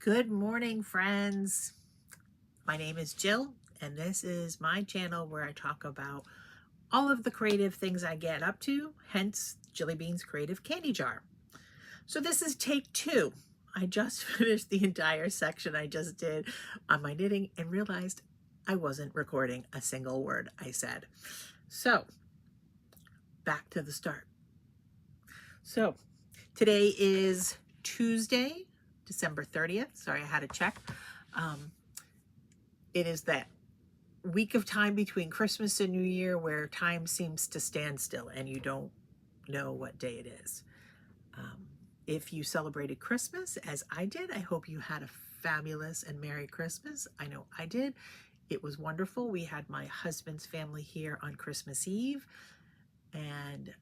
Good morning, friends. My name is Jill, and this is my channel where I talk about all of the creative things I get up to, hence Jilly Bean's Creative Candy Jar. So this is take two. I just finished the entire section I just did on my knitting and realized I wasn't recording a single word I said. So back to the start. So today is Tuesday, December 30th. Sorry, I had to check. It is that week of time between Christmas and New Year where time seems to stand still and you don't know what day it is. If you celebrated Christmas as I did, I hope you had a fabulous and Merry Christmas. I know I did. It was wonderful. We had my husband's family here on Christmas Eve, and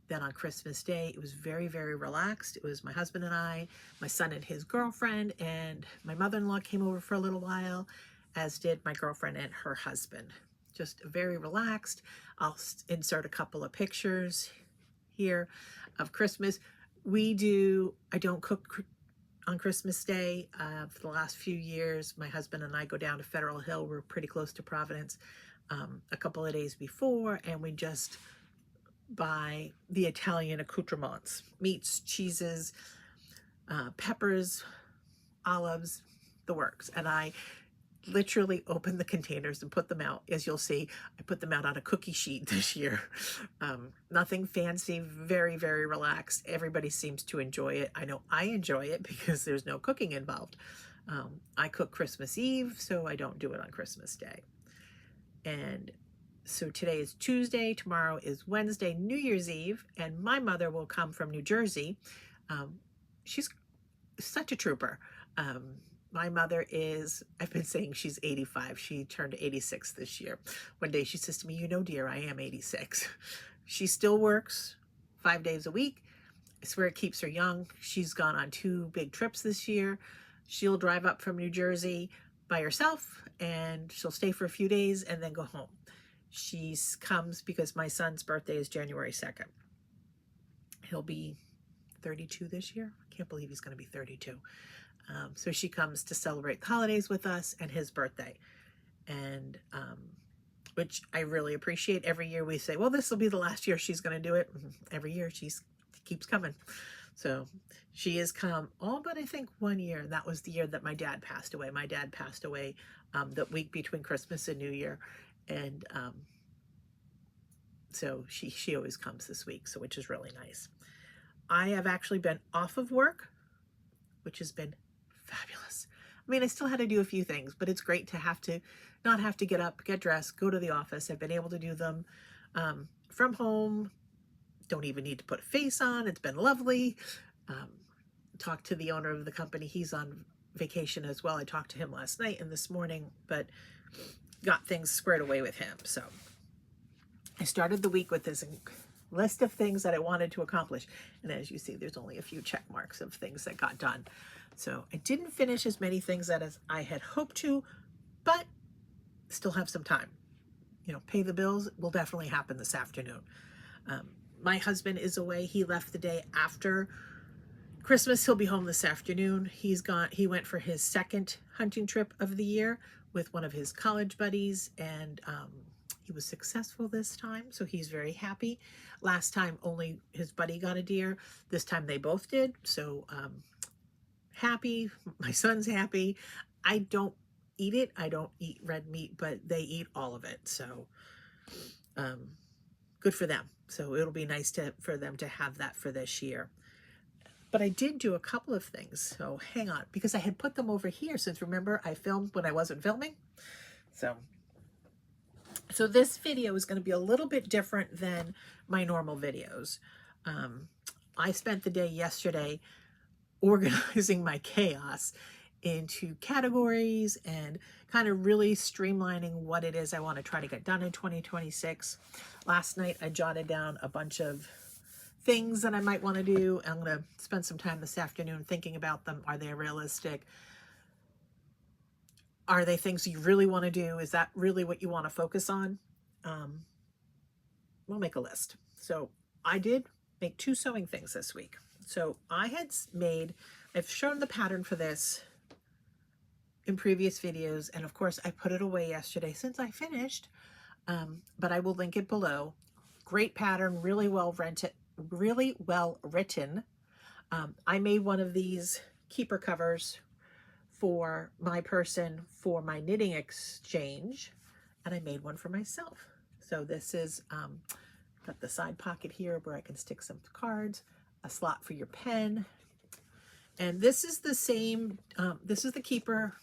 then on Christmas Day, it was very, very relaxed. It was my husband and I, my son and his girlfriend, and my mother-in-law came over for a little while, as did my girlfriend and her husband. Just very relaxed. I'll insert a couple of pictures here of Christmas. I don't cook on Christmas Day. For the last few years, my husband and I go down to Federal Hill. We're pretty close to Providence, a couple of days before, and we just buy the Italian accoutrements, meats, cheeses, peppers, olives, the works. And I literally open the containers and put them out. As you'll see, I put them out on a cookie sheet this year. Nothing fancy, very, very relaxed. Everybody seems to enjoy it. I know I enjoy it because there's no cooking involved. I cook Christmas Eve, so I don't do it on Christmas Day. And so today is Tuesday, tomorrow is Wednesday, New Year's Eve, and my mother will come from New Jersey. She's such a trooper. My mother is, I've been saying she's 85. She turned 86 this year. One day she says to me, "You know, dear, I am 86. She still works 5 days a week. I swear it keeps her young. She's gone on 2 big trips this year. She'll drive up from New Jersey by herself and she'll stay for a few days and then go home. She comes because my son's birthday is January 2nd. He'll be 32 this year. I can't believe he's going to be 32. So she comes to celebrate the holidays with us and his birthday, and which I really appreciate. Every year we say, well, this will be the last year she's going to do it. Every year she keeps coming. So she has come all but I think 1 year, and that was the year that my dad passed away. My dad passed away the week between Christmas and New Year, and so she always comes this week, so which is really nice. I have actually been off of work, which has been fabulous. I mean, I still had to do a few things, but it's great to not have to get up, get dressed, go to the office. I've been able to do them from home. Don't even need to put a face on. It's been lovely. Talked to the owner of the company. He's on vacation as well. I talked to him last night and this morning, but got things squared away with him. So I started the week with this list of things that I wanted to accomplish. And as you see, there's only a few check marks of things that got done. So I didn't finish as many things as I had hoped to, but still have some time. You know, pay the bills will definitely happen this afternoon. My husband is away. He left the day after Christmas. He'll be home this afternoon. He went for his second hunting trip of the year with one of his college buddies, and he was successful this time, so he's very happy. Last time only his buddy got a deer. This time they both did, so happy. My son's happy. I don't eat it. I don't eat red meat, but they eat all of it, so good for them. So it'll be nice for them to have that for this year. But I did do a couple of things, so hang on, because I had put them over here since, remember, I filmed when I wasn't filming. So this video is going to be a little bit different than my normal videos. I spent the day yesterday organizing my chaos into categories and kind of really streamlining what it is I want to try to get done in 2026. Last night I jotted down a bunch of things that I might want to do. I'm going to spend some time this afternoon thinking about them. Are they realistic? Are they things you really want to do? Is that really what you want to focus on? We'll make a list. So I did make 2 sewing things this week. So I've shown the pattern for this in previous videos, and of course I put it away yesterday since I finished, but I will link it below. Great pattern, really well written. I made one of these keeper covers for my person for my knitting exchange, and I made one for myself. So this is got the side pocket here where I can stick some cards, a slot for your pen, and this is the same. This is the keeper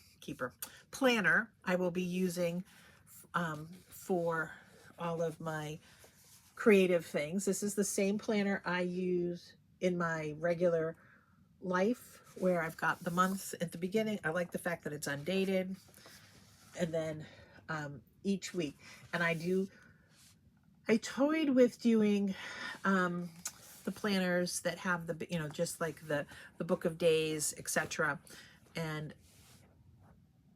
planner I will be using for all of my creative things. This is the same planner I use in my regular life, where I've got the months at the beginning. I like the fact that it's undated, and then each week. And I toyed with doing the planners that have the, just like the book of days, etc. And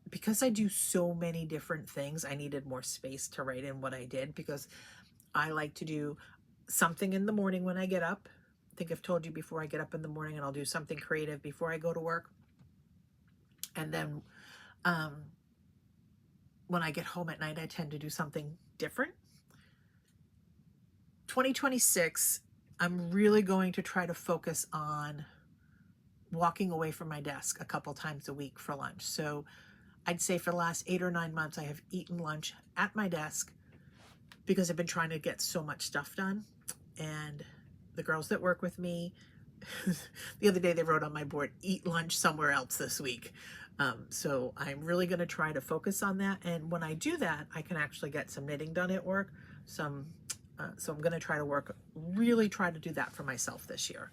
because I do so many different things, I needed more space to write in what I did, because I like to do something in the morning when I get up. I think I've told you before, I get up in the morning and I'll do something creative before I go to work. And then when I get home at night, I tend to do something different. 2026, I'm really going to try to focus on walking away from my desk a couple times a week for lunch. So I'd say for the last 8 or 9 months, I have eaten lunch at my desk because I've been trying to get so much stuff done. And the girls that work with me, the other day they wrote on my board, eat lunch somewhere else this week. So I'm really going to try to focus on that. And when I do that, I can actually get some knitting done at work. So I'm going to really try to do that for myself this year.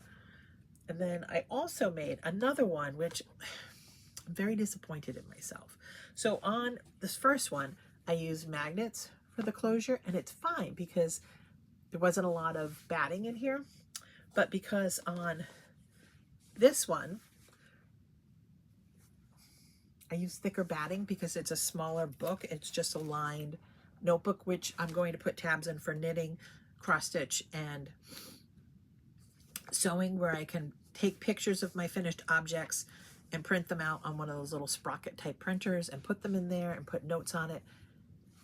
And then I also made another one, which I'm very disappointed in myself. So on this first one, I used magnets for the closure, and it's fine because there wasn't a lot of batting in here. But because on this one, I use thicker batting because it's a smaller book. It's just a lined notebook, which I'm going to put tabs in for knitting, cross stitch, and sewing, where I can take pictures of my finished objects and print them out on one of those little sprocket type printers and put them in there and put notes on it.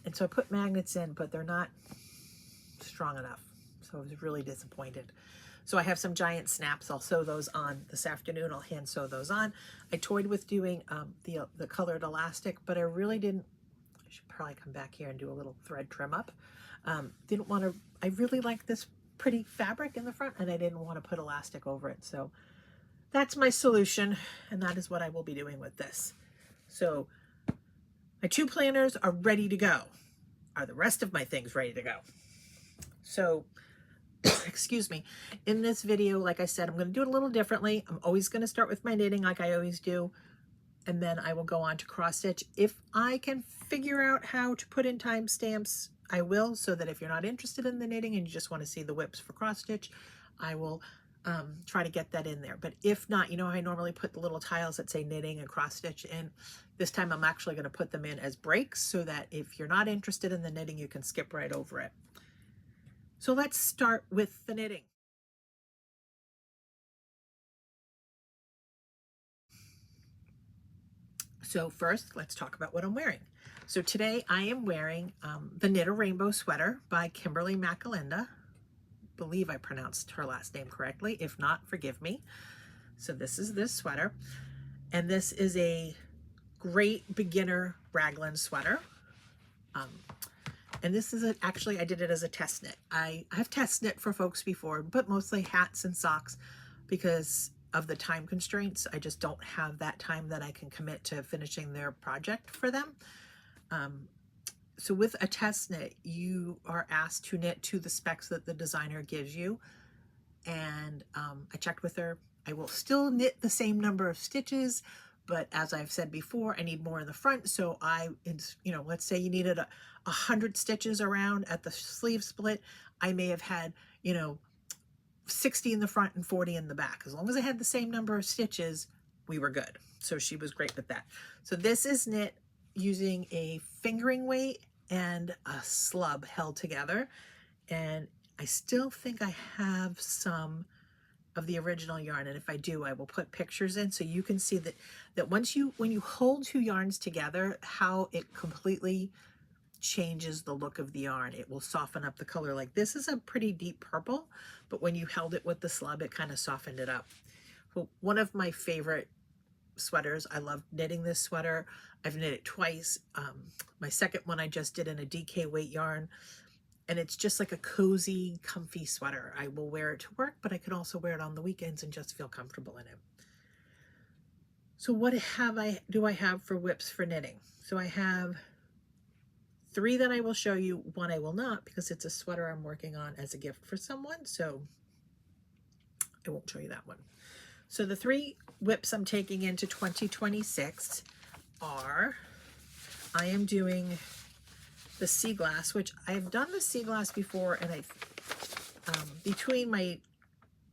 And so I put magnets in, but they're not strong enough. So I was really disappointed. So I have some giant snaps. I'll sew those on this afternoon. I'll hand sew those on. I toyed with doing the colored elastic, but I really didn't. I should probably come back here and do a little thread trim up. Didn't want to. I really like this pretty fabric in the front, and I didn't want to put elastic over it. So that's my solution, and that is what I will be doing with this. So my 2 planners are ready to go. Are the rest of my things ready to go? So excuse me, in this video, like I said, I'm going to do it a little differently. I'm always going to start with my knitting like I always do, and then I will go on to cross stitch. If I can figure out how to put in timestamps, I will, so that if you're not interested in the knitting and you just want to see the whips for cross stitch, I will try to get that in there. But if not, I normally put the little tiles that say knitting and cross stitch in. This time I'm actually going to put them in as breaks, so that if you're not interested in the knitting, you can skip right over it. So let's start with the knitting. So first, let's talk about what I'm wearing. So today I am wearing the Knit a Rainbow sweater by Kimberly McAlinda. I believe I pronounced her last name correctly. If not, forgive me. So this is this sweater. And this is a great beginner raglan sweater. And this is actually, I did it as a test knit. I've test knit for folks before, but mostly hats and socks because of the time constraints. I just don't have that time that I can commit to finishing their project for them. So with a test knit, you are asked to knit to the specs that the designer gives you. And I checked with her. I will still knit the same number of stitches, but as I've said before, I need more in the front. So let's say you needed 100 stitches around at the sleeve split. I may have had, 60 in the front and 40 in the back. As long as I had the same number of stitches, we were good. So she was great with that. So this is knit using a fingering weight and a slub held together. And I still think I have some of the original yarn, and if I do, I will put pictures in so you can see that when you hold two yarns together, how it completely changes the look of the yarn. It will soften up the color. Like this is a pretty deep purple, but when you held it with the slub, it kind of softened it up. So one of my favorite sweaters. I love knitting this sweater. I've knit it twice. My second one I just did in a DK weight yarn, and it's just like a cozy, comfy sweater. I will wear it to work, but I could also wear it on the weekends and just feel comfortable in it. So what do I have for WIPs for knitting? So I have 3 that I will show you. 1 I will not, because it's a sweater I'm working on as a gift for someone, so I won't show you that one. So the 3 WIPs I'm taking into 2026 are, I am doing the sea glass, which I've done the sea glass before, and between my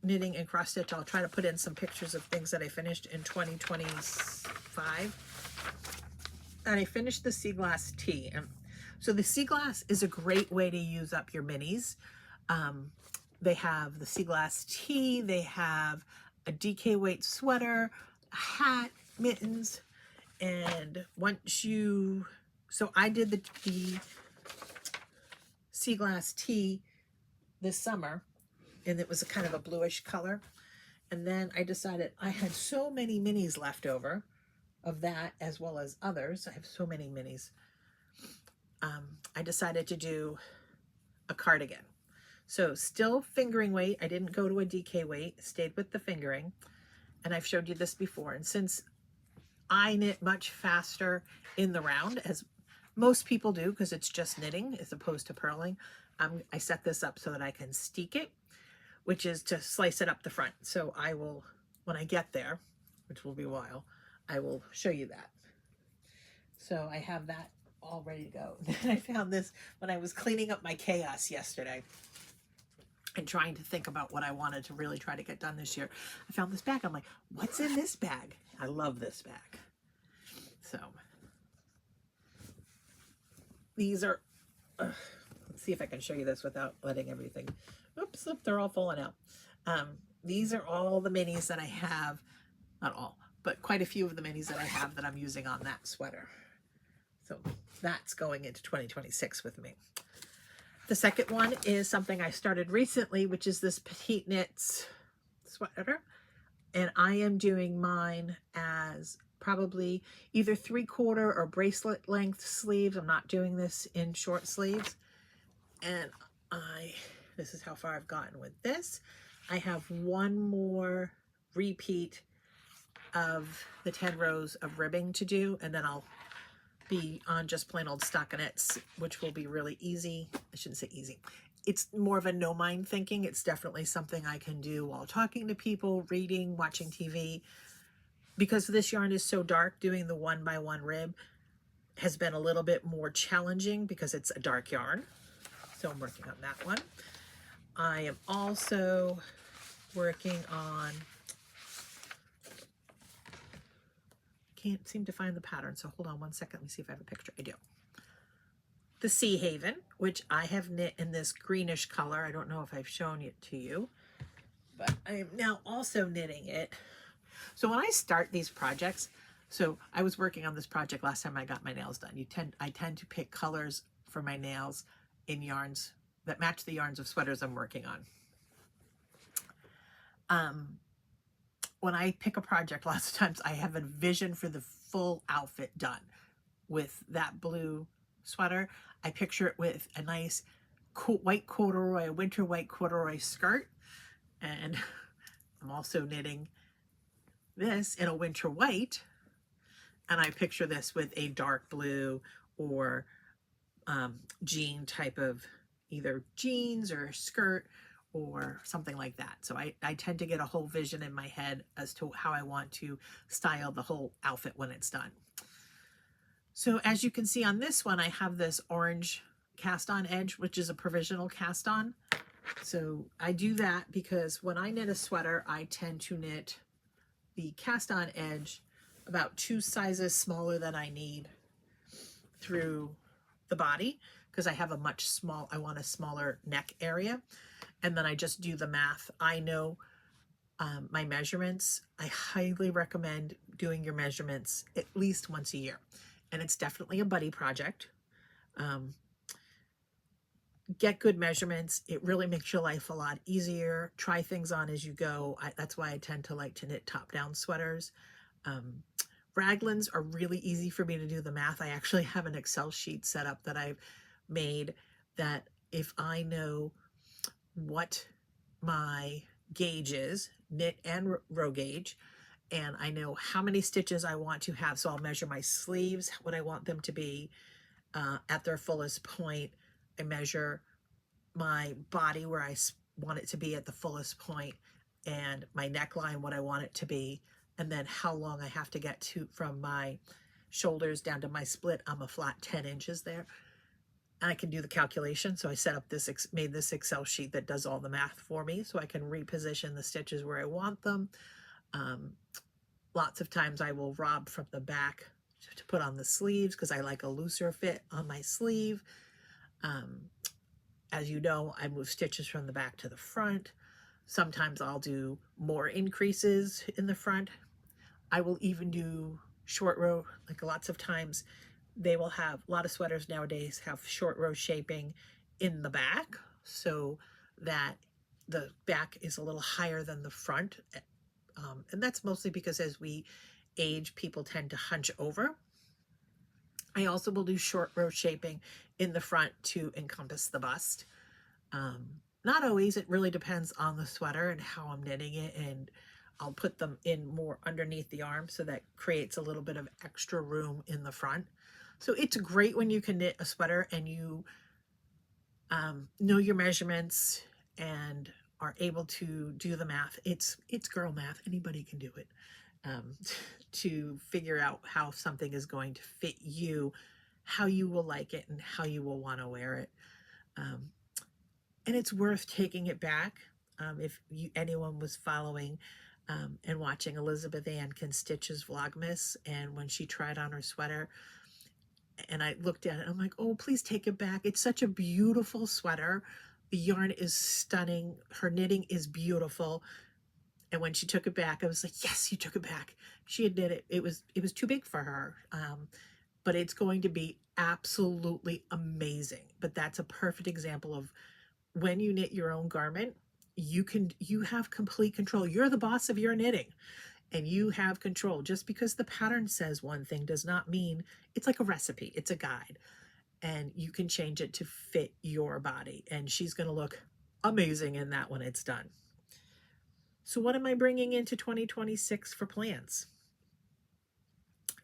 knitting and cross stitch, I'll try to put in some pictures of things that I finished in 2025. And I finished the sea glass tee. And so the sea glass is a great way to use up your minis. They have the sea glass tee, they have a DK weight sweater, a hat, mittens, and so I did the sea glass tee this summer, and it was a kind of a bluish color. And then I decided I had so many minis left over of that, as well as others. I have so many minis. I decided to do a cardigan. So still fingering weight. I didn't go to a DK weight, stayed with the fingering. And I've showed you this before. And since I knit much faster in the round, as most people do, because it's just knitting as opposed to purling, I set this up so that I can steek it, which is to slice it up the front. So I will, when I get there, which will be a while, I will show you that. So I have that all ready to go. Then I found this when I was cleaning up my chaos yesterday and trying to think about what I wanted to really try to get done this year. I found this bag. I'm like, what's in this bag? I love this bag. So these are, let's see if I can show you this without letting everything, oops, look, they're all falling out. These are all the minis that I have, not all, but quite a few of the minis that I have that I'm using on that sweater. So that's going into 2026 with me. The second one is something I started recently, which is this Petite Knits sweater. And I am doing mine as probably either 3/4 or bracelet length sleeves. I'm not doing this in short sleeves. And this is how far I've gotten with this. I have one more repeat of the 10 rows of ribbing to do, and then I'll be on just plain old stockinettes, which will be really easy. I shouldn't say easy. It's more of a no mind thinking. It's definitely something I can do while talking to people, reading, watching TV. Because this yarn is so dark, doing the 1x1 rib has been a little bit more challenging because it's a dark yarn. So I'm working on that one. I am also working on, can't seem to find the pattern, so hold on one second. Let me see if I have a picture. I do. The Sea Haven, which I have knit in this greenish color. I don't know if I've shown it to you, but I am now also knitting it. So when I start these projects, so I was working on this project last time I got my nails done. I tend to pick colors for my nails in yarns that match the yarns of sweaters I'm working on. When I pick a project, lots of times I have a vision for the full outfit done. With that blue sweater, I picture it with a nice white corduroy, a winter white corduroy skirt. And I'm also knitting this in a winter white. And I picture this with a dark blue or jean type of either jeans or skirt or something like that. So I tend to get a whole vision in my head as to how I want to style the whole outfit when it's done. So as you can see on this one, I have this orange cast on edge, which is a provisional cast on. So I do that because when I knit a sweater, I tend to knit the cast on edge about 2 sizes smaller than I need through the body, because I have I want a smaller neck area. And then I just do the math. I know my measurements. I highly recommend doing your measurements at least once a year. And it's definitely a buddy project. Um, get good measurements. It really makes your life a lot easier. Try things on as you go. That's why I tend to like to knit top-down sweaters. Um, Raglans are really easy for me to do the math. I actually have an Excel sheet set up that I've made that if I know what my gauge is, knit and row gauge, and I know how many stitches I want to have. So I'll measure my sleeves, what I want them to be at their fullest point. I measure my body where I want it to be at the fullest point, and my neckline, what I want it to be, and then how long I have to get to from my shoulders down to my split. I'm a flat 10 inches there. And I can do the calculation. So I set up this, made this Excel sheet that does all the math for me so I can reposition the stitches where I want them. Lots of times I will rob from the back to put on the sleeves because I like a looser fit on my sleeve. As you know, I move stitches from the back to the front. Sometimes I'll do more increases in the front. I will even do short row, like lots of times they will have, a lot of sweaters nowadays have short row shaping in the back so that the back is a little higher than the front. And that's mostly because as we age, people tend to hunch over. I also will do short row shaping in the front to encompass the bust. Not always, it really depends on the sweater and how I'm knitting it, and I'll put them in more underneath the arm so that creates a little bit of extra room in the front. So it's great when you can knit a sweater and you know your measurements and are able to do the math. It's girl math. Anybody can do it. To figure out how something is going to fit you, how you will like it, and how you will want to wear it. And it's worth taking it back. If anyone was following and watching Elizabeth Ann Can Stitch's Vlogmas, and when she tried on her sweater, and I looked at it, I'm like, oh, please take it back. It's such a beautiful sweater. The yarn is stunning. Her knitting is beautiful. And when she took it back, I was like, yes, you took it back. She had knit it. It was too big for her. But it's going to be absolutely amazing. But that's a perfect example of when you knit your own garment, you have complete control. You're the boss of your knitting. And you have control. Just because the pattern says one thing does not mean it's like a recipe. It's a guide. And you can change it to fit your body. And she's going to look amazing in that when it's done. So what am I bringing into 2026 for plans?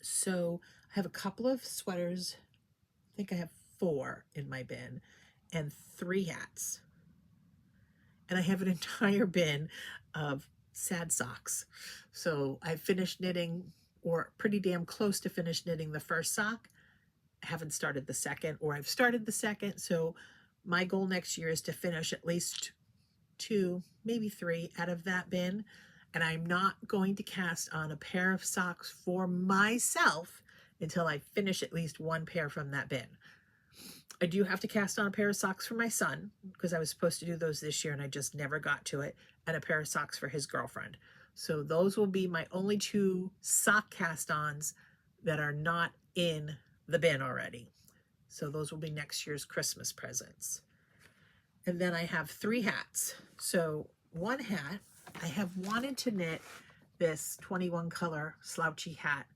So I have a couple of sweaters. I think I have 4 in my bin and 3 hats. And I have an entire bin of sad socks. So I finished knitting, or pretty damn close to finish knitting, the first sock. I haven't started the second, or I've started the second. So my goal next year is to finish at least 2, maybe 3 out of that bin. And I'm not going to cast on a pair of socks for myself until I finish at least 1 pair from that bin. I do have to cast on a pair of socks for my son because I was supposed to do those this year and I just never got to it, and a pair of socks for his girlfriend. So those will be my only 2 sock cast-ons that are not in the bin already. So those will be next year's Christmas presents. And then I have 3 hats. So 1 hat, I have wanted to knit this 21 color slouchy hat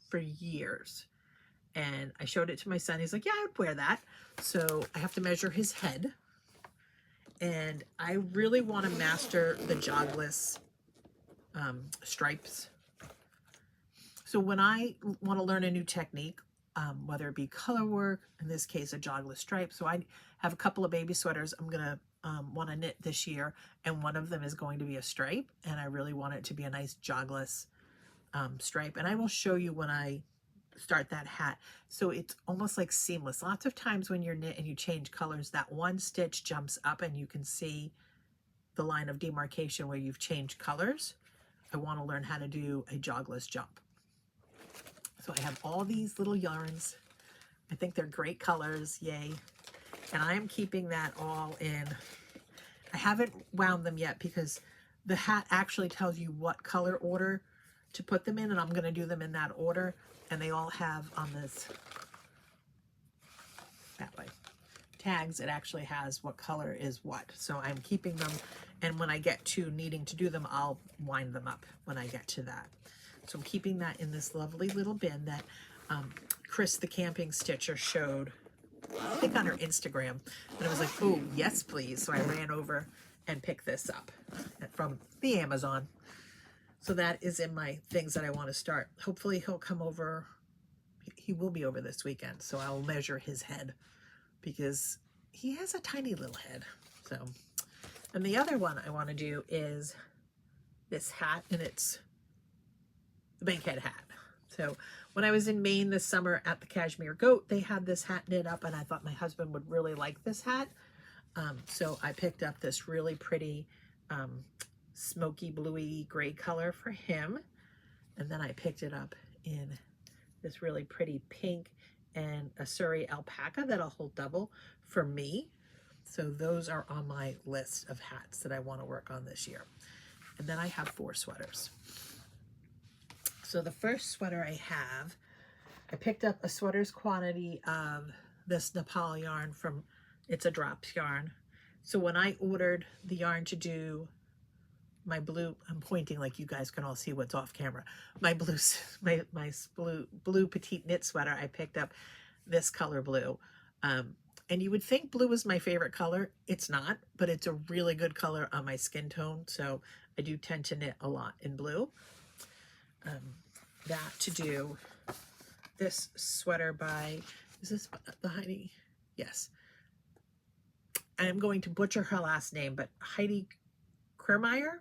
for years. And I showed it to my son. He's like, yeah, I'd wear that. So I have to measure his head. And I really want to master the jogless stripes. So when I want to learn a new technique, whether it be color work, in this case, a jogless stripe. So I have a couple of baby sweaters I'm going to want to knit this year. And one of them is going to be a stripe. And I really want it to be a nice jogless stripe. And I will show you when I start that hat. So it's almost like seamless. Lots of times when you're knit and you change colors, that one stitch jumps up and you can see the line of demarcation where you've changed colors. I want to learn how to do a jogless jump. So I have all these little yarns. I think they're great colors, yay. And I am keeping that all in. I haven't wound them yet because the hat actually tells you what color order to put them in, and I'm going to do them in that order. And they all have on this, that way, tags, it actually has what color is what. So I'm keeping them, and when I get to needing to do them, I'll wind them up when I get to that. So I'm keeping that in this lovely little bin that Chris the Camping Stitcher showed, I think on her Instagram, and I was like, oh yes please. So I ran over and picked this up from the Amazon. So that is in my things that I want to start. Hopefully he'll come over. He will be over this weekend, so I'll measure his head because he has a tiny little head. So, and the other one I want to do is this hat, and it's the Bankhead hat. So when I was in Maine this summer at the Cashmere Goat, they had this hat knit up, and I thought my husband would really like this hat. So I picked up this really pretty smoky bluey gray color for him, and then I picked it up in this really pretty pink and a Surrey alpaca that I'll hold double for me. So those are on my list of hats that I want to work on this year. And then I have 4 sweaters. So the first sweater I have, I picked up a sweater's quantity of this Nepal yarn from It's a Drops yarn. So when I ordered the yarn to do my blue, I'm pointing like you guys can all see what's off camera. My blue, my blue petite knit sweater, I picked up this color blue. And you would think blue is my favorite color. It's not, but it's a really good color on my skin tone. So I do tend to knit a lot in blue. That to do this sweater by, is this the Heidi? Yes. I am going to butcher her last name, but Heidi Kremeyer.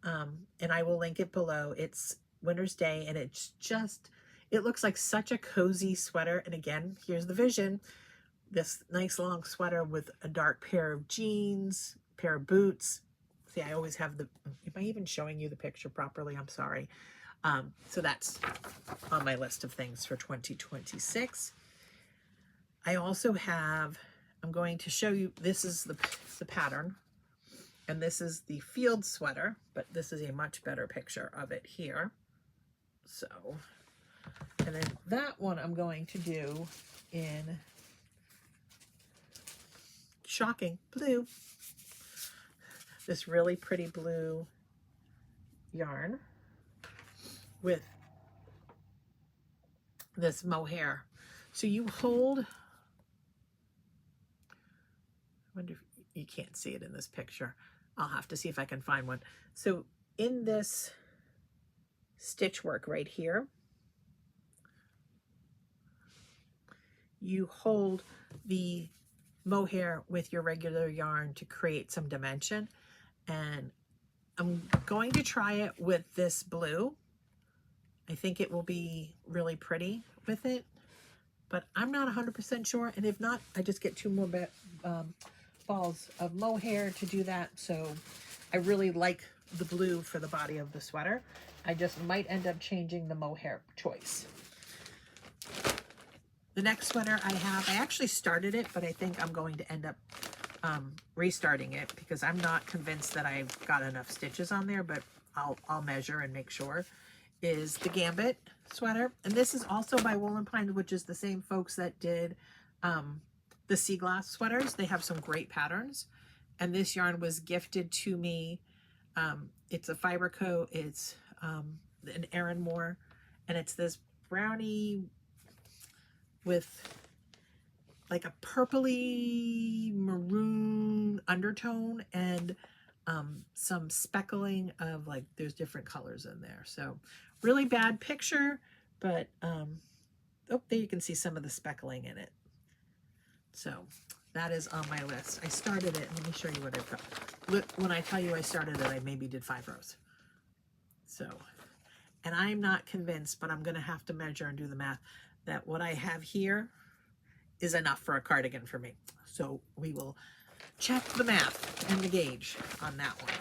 And I will link it below. It's Winter's Day, and it's just, it looks like such a cozy sweater. And again, here's the vision. This nice long sweater with a dark pair of jeans, pair of boots. See, I always have the, am I even showing you the picture properly? I'm sorry. So that's on my list of things for 2026. I also have, I'm going to show you, this is the pattern. And this is the field sweater, but this is a much better picture of it here. So, and then that one I'm going to do in shocking blue. This really pretty blue yarn with this mohair. So you hold, I wonder if you can't see it in this picture. I'll have to see if I can find one. So in this stitch work right here, you hold the mohair with your regular yarn to create some dimension. And I'm going to try it with this blue. I think it will be really pretty with it, but I'm not 100% sure. And if not, I just get 2 more balls of mohair to do that. So I really like the blue for the body of the sweater. I just might end up changing the mohair choice. The next sweater I have, I actually started it, but I think I'm going to end up restarting it because I'm not convinced that I've got enough stitches on there, but I'll measure and make sure, is the Gambit sweater. And this is also by Wool & Pine, which is the same folks that did the Sea Glass sweaters. They have some great patterns, and this yarn was gifted to me. It's a fiber coat. It's an Erin Moore, and it's this brownie with like a purpley maroon undertone and some speckling of, like, there's different colors in there. So really bad picture, but oh, there you can see some of the speckling in it. So that is on my list. I started it. Let me show you what I've got. Look, when I tell you I started it, I maybe did 5 rows. So, and I'm not convinced, but I'm going to have to measure and do the math, that what I have here is enough for a cardigan for me. So we will check the math and the gauge on that one.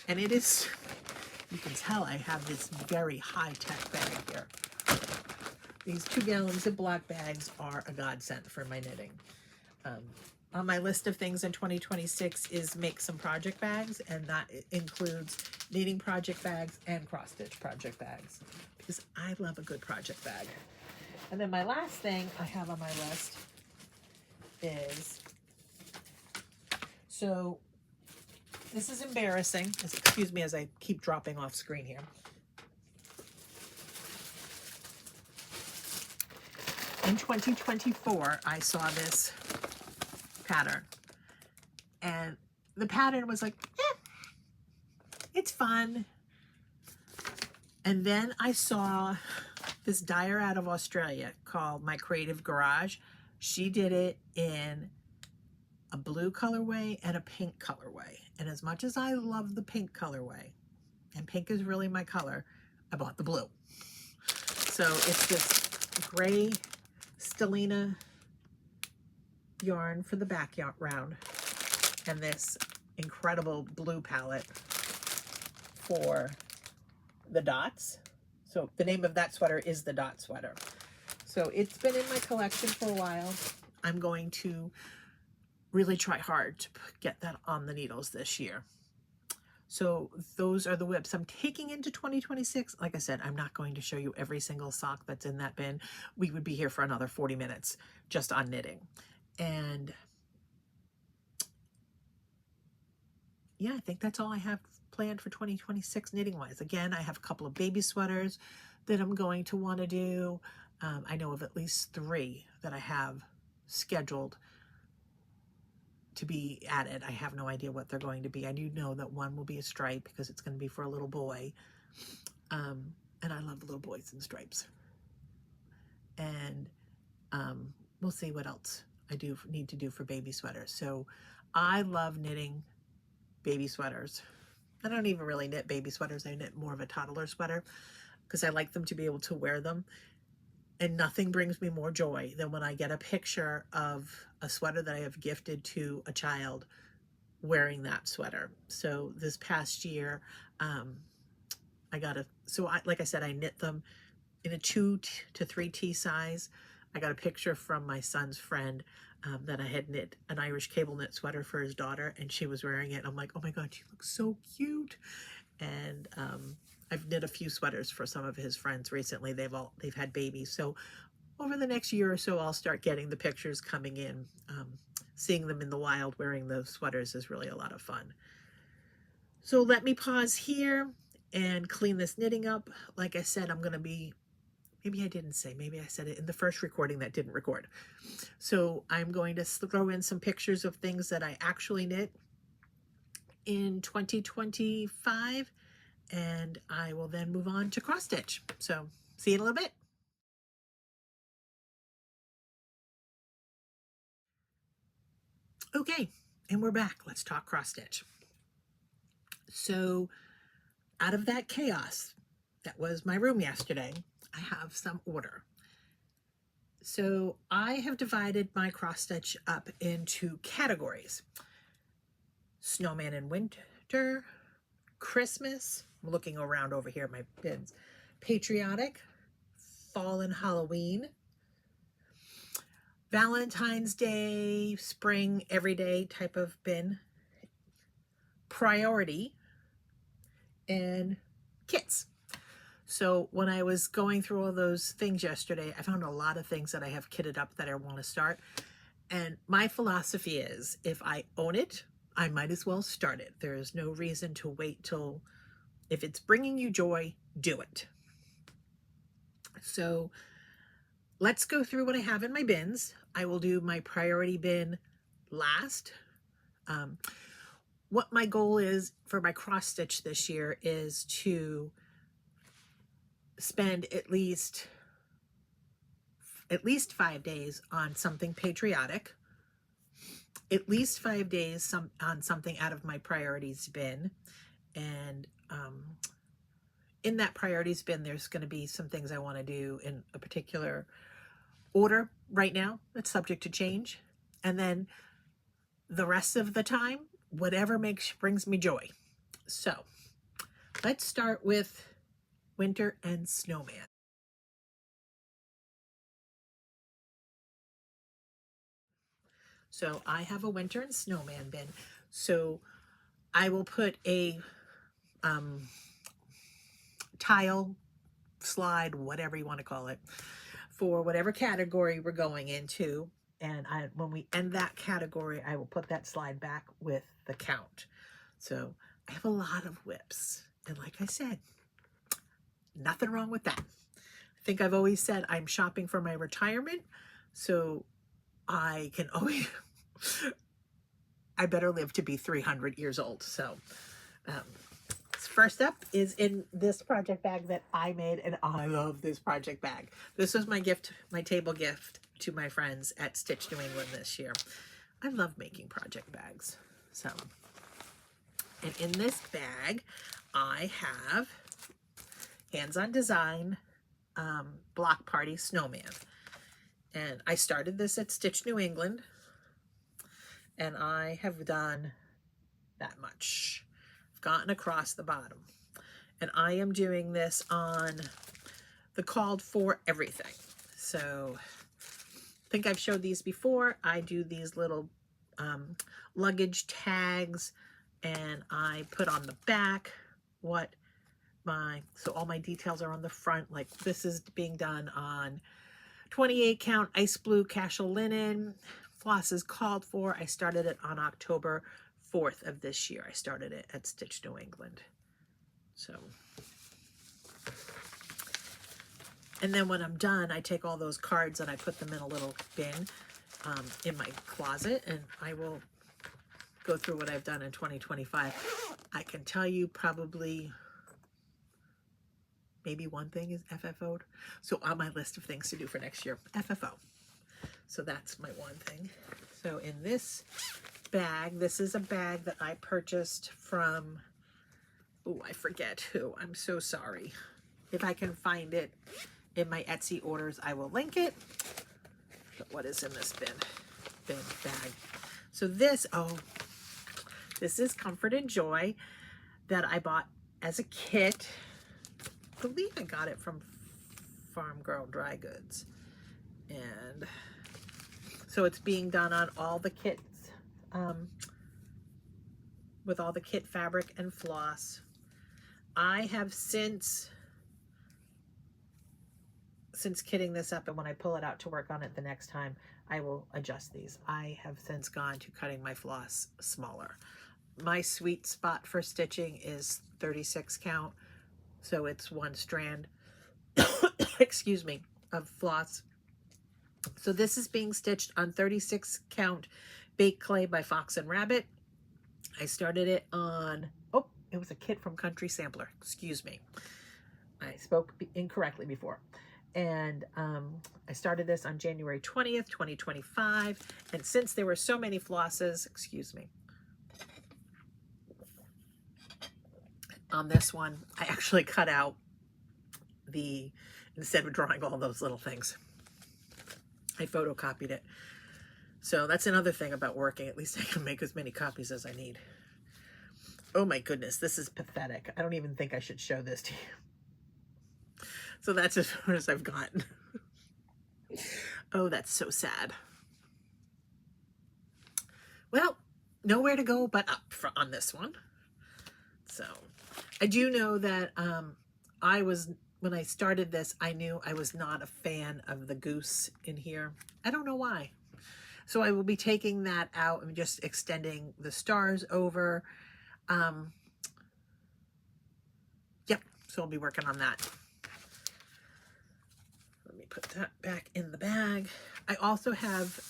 And it is, you can tell I have this very high-tech bag here. These 2 gallon Ziploc bags are a godsend for my knitting. on my list of things in 2026 is make some project bags, and that includes knitting project bags and cross stitch project bags, because I love a good project bag. And then my last thing I have on my list is, so this is embarrassing, excuse me as I keep dropping off screen here. In 2024, I saw this pattern, and the pattern was like, it's fun. And then I saw this dyer out of Australia called My Creative Garage. She did it in a blue colorway and a pink colorway. And as much as I love the pink colorway, and pink is really my color, I bought the blue. So it's this gray Stellina yarn for the background, and this incredible blue palette for the dots. So the name of that sweater is the dot sweater. So it's been in my collection for a while. I'm going to really try hard to get that on the needles this year. So those are the whips I'm taking into 2026. Like I said, I'm not going to show you every single sock that's in that bin. We would be here for another 40 minutes just on knitting. And yeah, I think that's all I have planned for 2026 knitting wise. Again, I have a couple of baby sweaters that I'm going to want to do. I know of at least 3 that I have scheduled to be added. I have no idea what they're going to be. I do know that one will be a stripe because it's going to be for a little boy. And I love little boys in stripes. And we'll see what else I need to do for baby sweaters. So I love knitting baby sweaters. I don't even really knit baby sweaters. I knit more of a toddler sweater because I like them to be able to wear them. And nothing brings me more joy than when I get a picture of a sweater that I have gifted to a child wearing that sweater. So this past year, like I said, I knit them in a 2 to 3T size. I got a picture from my son's friend that I had knit an Irish cable knit sweater for his daughter, and she was wearing it. I'm like, oh my God, she looks so cute. And I've knit a few sweaters for some of his friends recently. They've had babies. So over the next year or so, I'll start getting the pictures coming in. Seeing them in the wild wearing those sweaters is really a lot of fun. So let me pause here and clean this knitting up. Like I said, I'm going to be, maybe I didn't say, maybe I said it in the first recording that didn't record. So I'm going to throw in some pictures of things that I actually knit in 2025. And I will then move on to cross stitch. So see you in a little bit. Okay, and we're back. Let's talk cross stitch. So out of that chaos that was my room yesterday, I have some order. So I have divided my cross stitch up into categories: snowman and winter, Christmas, I'm looking around over here at my bins, patriotic, fall and Halloween, Valentine's Day, spring, everyday type of bin, priority, and kits. So when I was going through all those things yesterday, I found a lot of things that I have kitted up that I want to start. And my philosophy is, if I own it, I might as well start it. There is no reason to wait till, if it's bringing you joy, do it. So let's go through what I have in my bins. I will do my priority bin last. What my goal is for my cross stitch this year is to spend at least 5 days on something patriotic, at least 5 days on something out of my priorities bin. And in that priorities bin, there's going to be some things I want to do in a particular order right now. It's subject to change. And then the rest of the time, whatever brings me joy. So let's start with winter and snowman. So I have a winter and snowman bin. So I will put a tile, slide, whatever you want to call it, for whatever category we're going into. And when we end that category, I will put that slide back with the count. So I have a lot of WIPs. And like I said, nothing wrong with that. I think I've always said I'm shopping for my retirement. So I can always, I better live to be 300 years old. So first up is in this project bag that I made, and I love this project bag. This was my gift, my table gift to my friends at Stitch New England this year. I love making project bags. So, and in this bag, I have Hands-On Design Block Party Snowman. And I started this at Stitch New England, and I have done that much. I've gotten across the bottom. And I am doing this on the Called For Everything. So I think I've showed these before. I do these little luggage tags, and I put on the back so all my details are on the front. Like this is being done on 28 count ice blue casual linen. Floss is Called For. I started it on October 4th of this year. I started it at Stitch New England. So, and then when I'm done, I take all those cards and I put them in a little bin in my closet, and I will go through what I've done in 2025. I can tell you probably maybe one thing is FFO'd. So on my list of things to do for next year, FFO. So that's my one thing. So in this bag, this is a bag that I purchased from, oh, I forget who. I'm so sorry. If I can find it in my Etsy orders, I will link it. But what is in this bin bag? So this is Comfort and Joy that I bought as a kit. I believe I got it from Farm Girl Dry Goods. And so it's being done on all the kits, with all the kit fabric and floss. I have since kitting this up, and when I pull it out to work on it the next time, I will adjust these. I have since gone to cutting my floss smaller. My sweet spot for stitching is 36 count. So it's one strand, excuse me, of floss. So this is being stitched on 36 count baked clay by Fox and Rabbit. I started it on, oh, it was a kit from Country Sampler. Excuse me. I spoke incorrectly before. And I started this on January 20th, 2025. And since there were so many flosses, excuse me, on this one, I actually cut out instead of drawing all those little things, I photocopied it. So that's another thing about working. At least I can make as many copies as I need. Oh my goodness, this is pathetic. I don't even think I should show this to you. So that's as far as I've gotten. Oh, that's so sad. Well, nowhere to go but up on this one. So I do know that when I started this, I knew I was not a fan of the goose in here. I don't know why. So I will be taking that out and just extending the stars over. Yep, so I'll be working on that. Let me put that back in the bag. I also have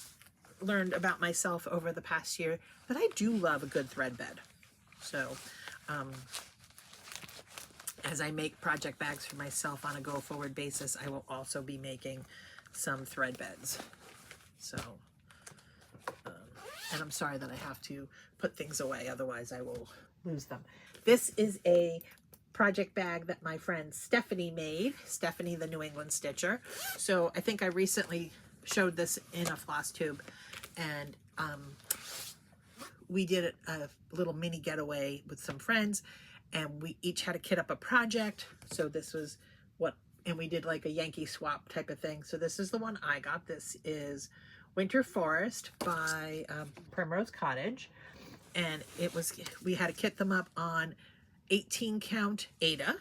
learned about myself over the past year that I do love a good thread bed. So as I make project bags for myself on a go-forward basis, I will also be making some thread beds. So, and I'm sorry that I have to put things away, otherwise I will lose them. This is a project bag that my friend Stephanie made, Stephanie the New England Stitcher. So I think I recently showed this in a floss tube, and we did a little mini getaway with some friends, and we each had to kit up a project. So this was and we did like a Yankee swap type of thing. So this is the one I got. This is Winter Forest by Primrose Cottage. And we had to kit them up on 18 count Aida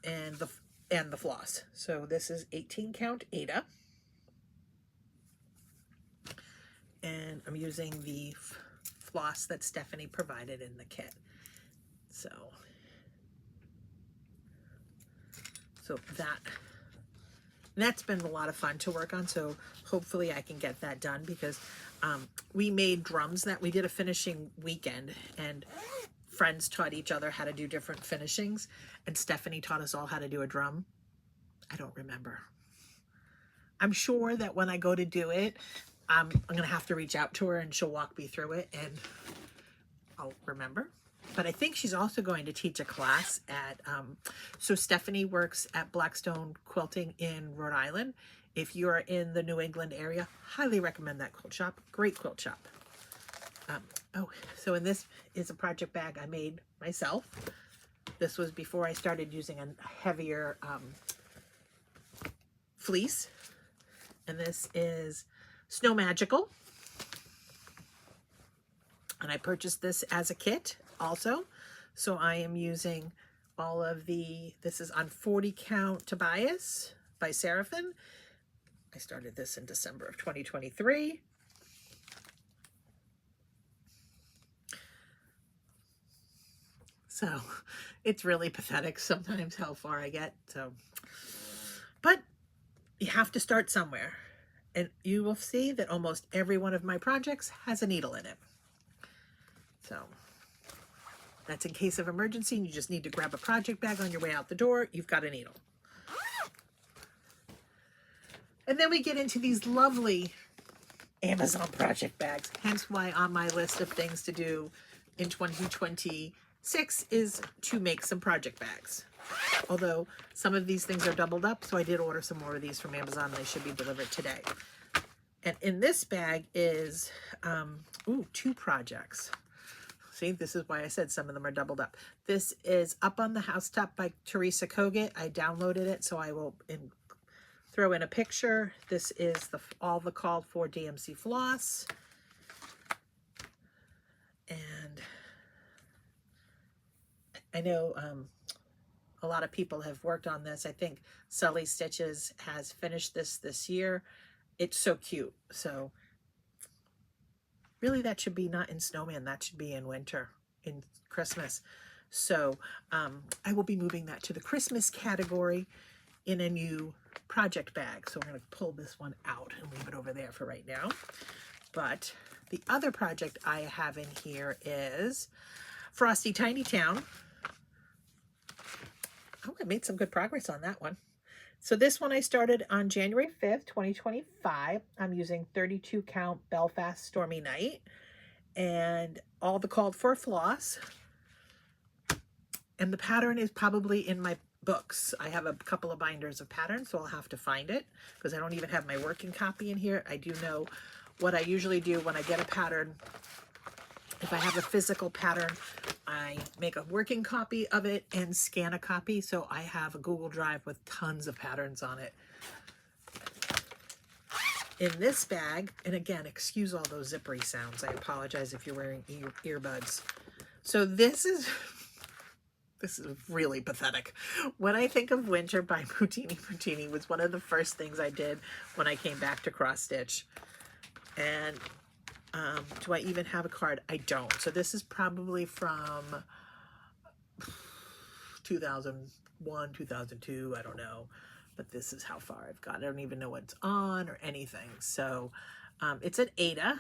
and the floss. So this is 18 count Aida. And I'm using the floss that Stephanie provided in the kit. So that's been a lot of fun to work on. So hopefully I can get that done, because we made drums that we did a finishing weekend, and friends taught each other how to do different finishings, and Stephanie taught us all how to do a drum. I don't remember. I'm sure that when I go to do it, I'm going to have to reach out to her and she'll walk me through it and I'll remember. But I think she's also going to teach a class at, so Stephanie works at Blackstone Quilting in Rhode Island. If you're in the New England area, highly recommend that quilt shop. Great quilt shop. So this is a project bag I made myself. This was before I started using a heavier fleece. And this is Snow Magical. And I purchased this as a kit also. So I am using all of this is on 40 count Tobias by Seraphim. I started this in December of 2023. So it's really pathetic sometimes how far I get. So, but you have to start somewhere. And you will see that almost every one of my projects has a needle in it. So that's in case of emergency and you just need to grab a project bag on your way out the door. You've got a needle. And then we get into these lovely Amazon project bags. Hence why on my list of things to do in 2026 is to make some project bags. Although some of these things are doubled up, so I did order some more of these from Amazon. They should be delivered today. And in this bag is, 2 projects. See, this is why I said some of them are doubled up. This is Up on the Housetop by Teresa Kogut. I downloaded it, so I will throw in a picture. This is all the called for DMC floss. And I know a lot of people have worked on this. I think Sully Stitches has finished this year. It's so cute. So really that should be not in Snowman. That should be in winter, in Christmas. So I will be moving that to the Christmas category in a new project bag. So we're going to pull this one out and leave it over there for right now. But the other project I have in here is Frosty Tiny Town. Oh, I made some good progress on that one. So this one I started on January 5th, 2025. I'm using 32 count Belfast Stormy Night and all the called for floss. And the pattern is probably in my books. I have a couple of binders of patterns, so I'll have to find it because I don't even have my working copy in here. I do know what I usually do when I get a pattern. If I have a physical pattern, I make a working copy of it and scan a copy. So I have a Google Drive with tons of patterns on it. In this bag, and again, excuse all those zippery sounds. I apologize if you're wearing earbuds. So this is really pathetic. When I think of Winter by Moutini was one of the first things I did when I came back to cross stitch. And do I even have a card? I don't. So this is probably from 2001, 2002. I don't know. But this is how far I've got. I don't even know what's on or anything. So it's an Aida.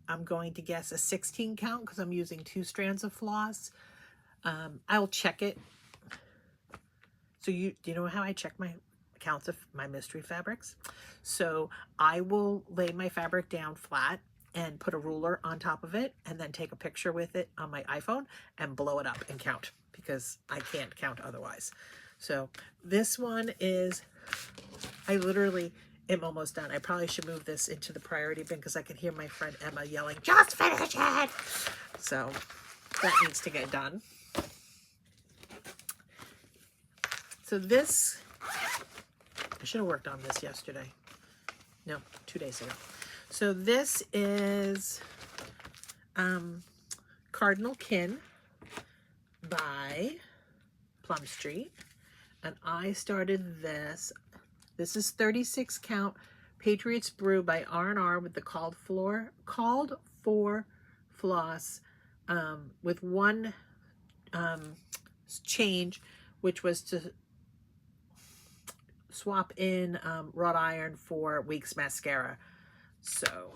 I'm going to guess a 16 count because I'm using 2 strands of floss. I'll check it. So do you know how I check my counts of my mystery fabrics? So I will lay my fabric down flat and put a ruler on top of it and then take a picture with it on my iPhone and blow it up and count because I can't count otherwise. So this one is, I literally am almost done. I probably should move this into the priority bin because I can hear my friend Emma yelling, just finish it. So that needs to get done. So this I should have worked on this yesterday. No, 2 days ago. So this is Cardinal Kin by Plum Street. And I started this. This is 36 count Patriots Brew by R&R with the called for floss, with one change, which was to swap in wrought iron for Weeks mascara. So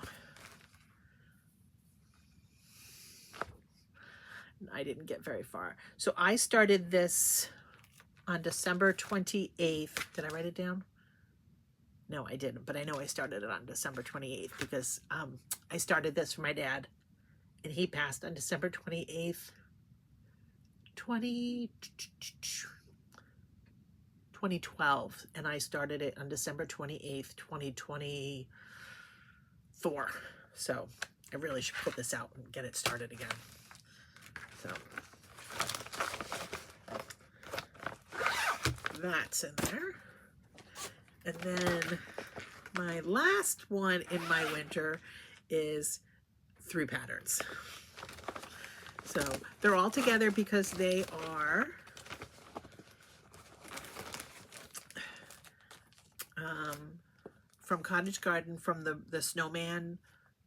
I didn't get very far. So I started this on December 28th. Did I write it down? No, I didn't, but I know I started it on December 28th because I started this for my dad, and he passed on December 28th, 2012, and I started it on December 28th, 2024. So I really should put this out and get it started again. So that's in there. And then my last one in my winter is Through Patterns. So they're all together because they are from Cottage Garden, from the Snowman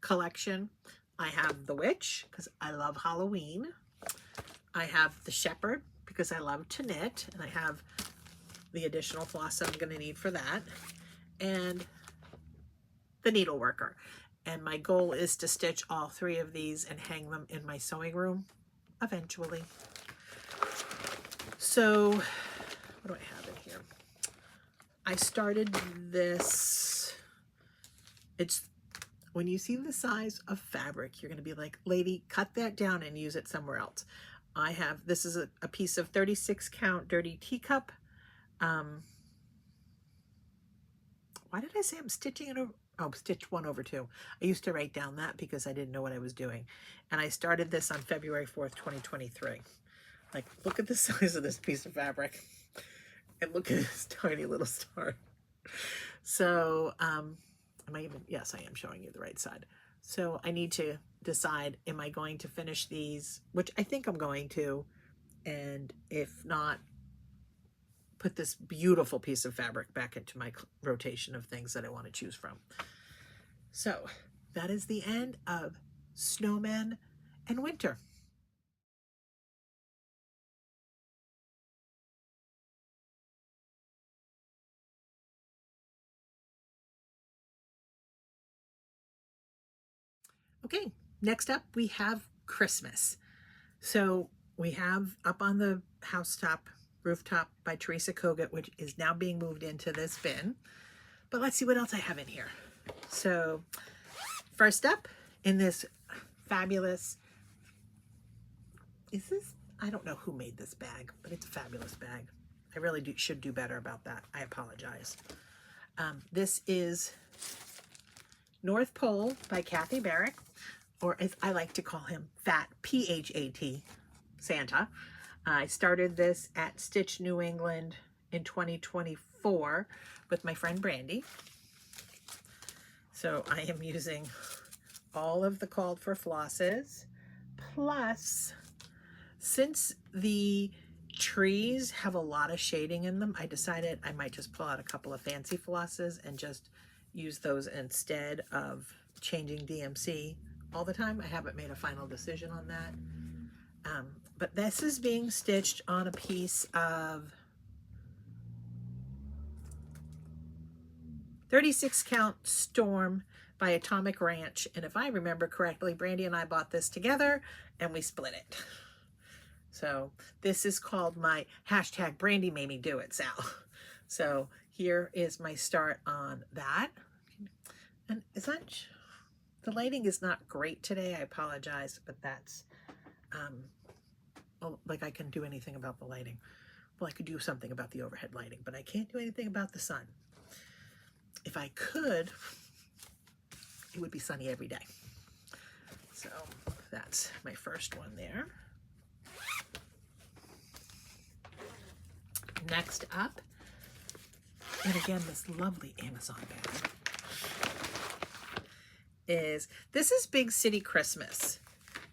collection. I have the Witch because I love Halloween. I have the Shepherd because I love to knit, and I have the additional floss I'm going to need for that, and the Needle Worker. And my goal is to stitch all 3 of these and hang them in my sewing room eventually. So what do I have in here? I started this. It's, when you see the size of fabric, you're going to be like, lady, cut that down and use it somewhere else. I have, this is a piece of 36 count Dirty Teacup. Why did I say I'm stitching it over? Oh, stitch 1 over 2. I used to write down that because I didn't know what I was doing. And I started this on February 4th, 2023. Like, look at the size of this piece of fabric. And look at this tiny little star. So, am I even, yes, I am showing you the right side. So I need to decide, am I going to finish these, which I think I'm going to, and if not, put this beautiful piece of fabric back into my rotation of things that I want to choose from. So that is the end of Snowman and Winter. Okay, next up we have Christmas. So we have up on the housetop, Rooftop by Teresa Kogut, which is now being moved into this bin. But let's see what else I have in here. So first up in this fabulous, is this, I don't know who made this bag, but it's a fabulous bag. I really should do better about that. I apologize. This is North Pole by Kathy Barrick, or as I like to call him, Fat, P-H-A-T, Santa. I started this at Stitch New England in 2024 with my friend Brandy. So I am using all of the called for flosses, plus, since the trees have a lot of shading in them, I decided I might just pull out a couple of fancy flosses and just use those instead of changing DMC all the time. I haven't made a final decision on that. But this is being stitched on a piece of 36 count Storm by Atomic Ranch. And if I remember correctly, Brandy and I bought this together and we split it. So this is called my hashtag Brandy made me do it, Sal. So here is my start on that. And is that, the lighting is not great today. I apologize, but that's, like I can do anything about the lighting. Well, I could do something about the overhead lighting, but I can't do anything about the sun. If I could, it would be sunny every day. So that's my first one there. Next up And again, this lovely Amazon bag is, this is Big City Christmas.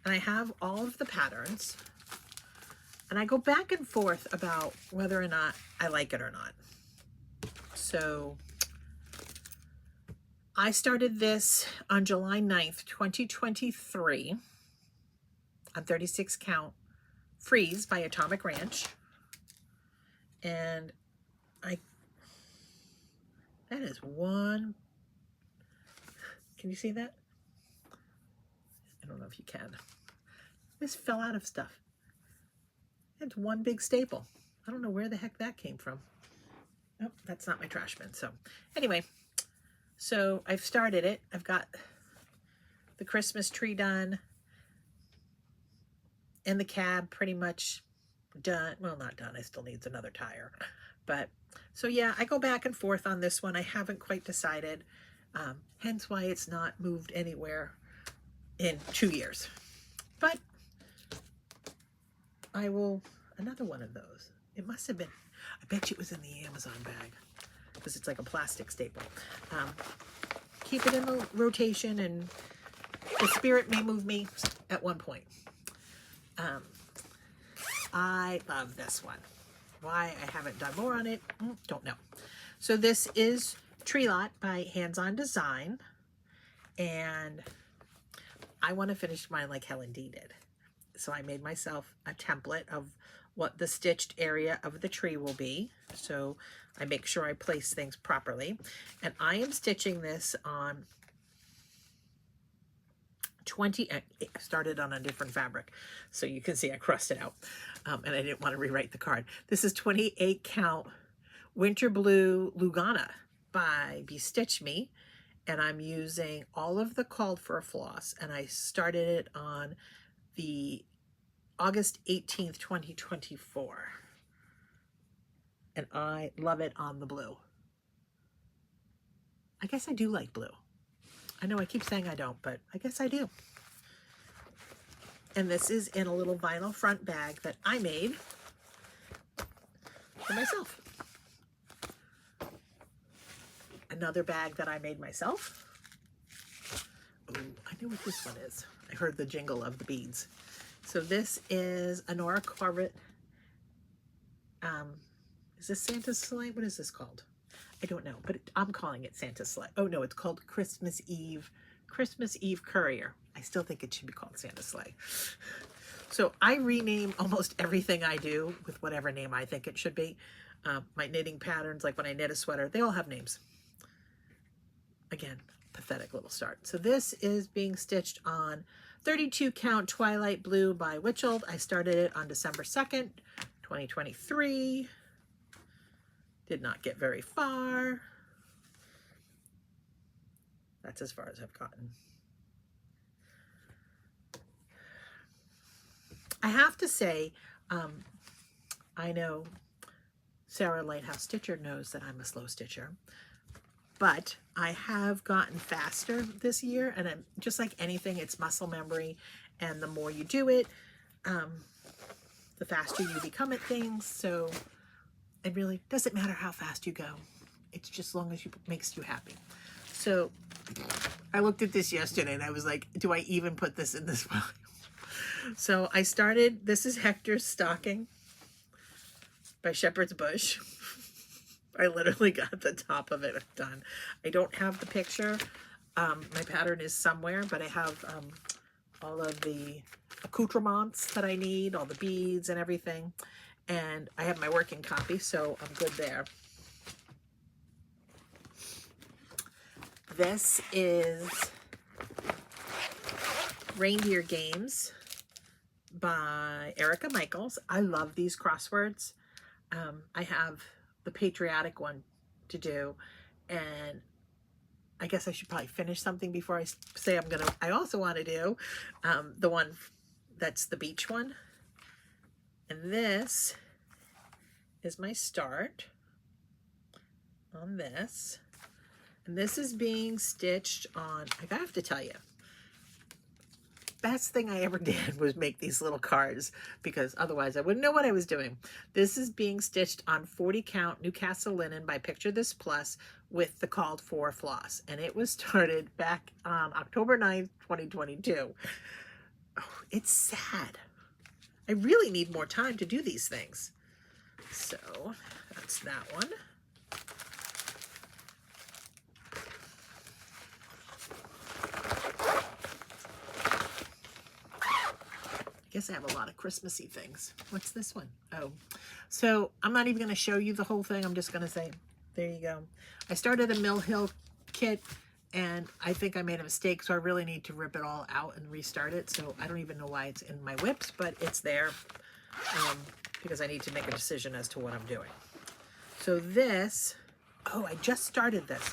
And I have all of the patterns. And I go back and forth about whether or not I like it or not. So I started this on July 9th, 2023 on 36 count Freeze by Atomic Ranch. And that is one, can you see that? I don't know if you can. This fell out of stuff. It's one big staple. I don't know where the heck that came from. Oh, that's not my trash bin. So anyway, so I've started it. I've got the Christmas tree done and the cab pretty much done. Well, not done. It still needs another tire. But so yeah, I go back and forth on this one. I haven't quite decided. Hence why it's not moved anywhere in 2 years. But I will, another one of those. It must have been, I bet you it was in the Amazon bag because it's like a plastic staple. Keep it in the rotation and the spirit may move me at one point. I love this one. Why I haven't done more on it, don't know. So this is Tree Lot by Hands On Design. And I want to finish mine like Helen D did. So I made myself a template of what the stitched area of the tree will be. So I make sure I place things properly. And I am stitching this on 20, I started on a different fabric. So you can see I crossed it out. And I didn't want to rewrite the card. This is 28 count Winter Blue Lugana by Bestitch Me. And I'm using all of the Called For floss. And I started it on the August 18th, 2024. And I love it on the blue. I guess I do like blue. I know I keep saying I don't, but I guess I do. And this is in a little vinyl front bag that I made for myself. Another bag that I made myself. Oh, I know what this one is. I heard the jingle of the beads. So this is a Nora Corbett. Is this Santa's Sleigh? What is this called? I don't know, but I'm calling it Santa's Sleigh. Oh no, it's called Christmas Eve Courier. I still think it should be called Santa's Sleigh. So I rename almost everything I do with whatever name I think it should be. My knitting patterns, like when I knit a sweater, they all have names. Again, pathetic little start. So this is being stitched on 32 count Twilight Blue by Witchold. I started it on December 2nd, 2023. Did not get very far. That's as far as I've gotten. I have to say, I know Sarah Lighthouse Stitcher knows that I'm a slow stitcher, but I have gotten faster this year, and I'm just like anything, it's muscle memory, and the more you do it, the faster you become at things. So it really doesn't matter how fast you go. It's just as long as it makes you happy. So I looked at this yesterday and I was like, do I even put this in this volume? So I started, this is Hector's Stocking by Shepherd's Bush. I literally got the top of it done. I don't have the picture. My pattern is somewhere, but I have all of the accoutrements that I need, all the beads and everything. And I have my working copy, so I'm good there. This is Reindeer Games by Erica Michaels. I love these crosswords. I have the patriotic one to do, and I guess I should probably finish something before I say I'm gonna. I also want to do the one that's the beach one. And this is my start on this. And this is being stitched on, I have to tell you, best thing I ever did was make these little cards, because otherwise I wouldn't know what I was doing. This is being stitched on 40 count Newcastle linen by Picture This Plus with the called for floss. And it was started back on October 9th, 2022. Oh, it's sad. I really need more time to do these things. So that's that one. I guess I have a lot of Christmassy things. What's this one? Oh, so I'm not even going to show you the whole thing. I'm just going to say, there you go. I started a Mill Hill kit, and I think I made a mistake, so I really need to rip it all out and restart it. So I don't even know why it's in my whips, but it's there because I need to make a decision as to what I'm doing. So this, oh, I just started this.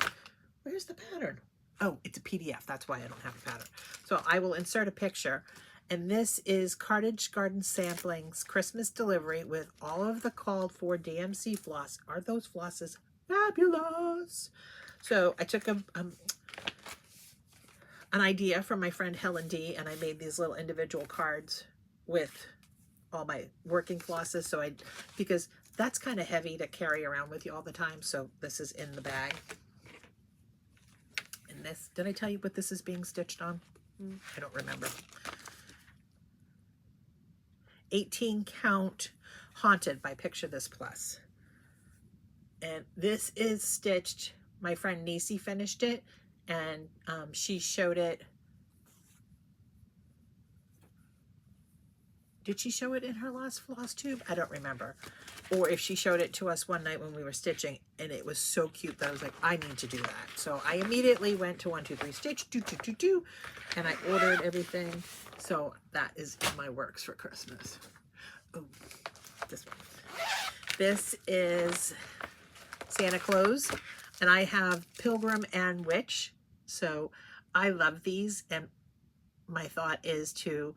Where's the pattern? Oh, it's a PDF. That's why I don't have a pattern. So I will insert a picture. And this is Cartage Garden Samplings Christmas delivery with all of the called for DMC floss. Are those flosses fabulous? So I took an idea from my friend Helen D, and I made these little individual cards with all my working flosses. So because that's kind of heavy to carry around with you all the time. So this is in the bag. And this, did I tell you what this is being stitched on? I don't remember. 18 count Haunted by Picture This Plus. And this is stitched, my friend Nisi finished it, and she showed it. Did she show it in her last floss tube? I don't remember. Or if she showed it to us one night when we were stitching, and it was so cute that I was like, I need to do that. So I immediately went to 1, 2, 3 Stitch, and I ordered everything. So that is in my works for Christmas. Oh, this one. This is Santa Claus, and I have Pilgrim and Witch. So I love these, and my thought is to,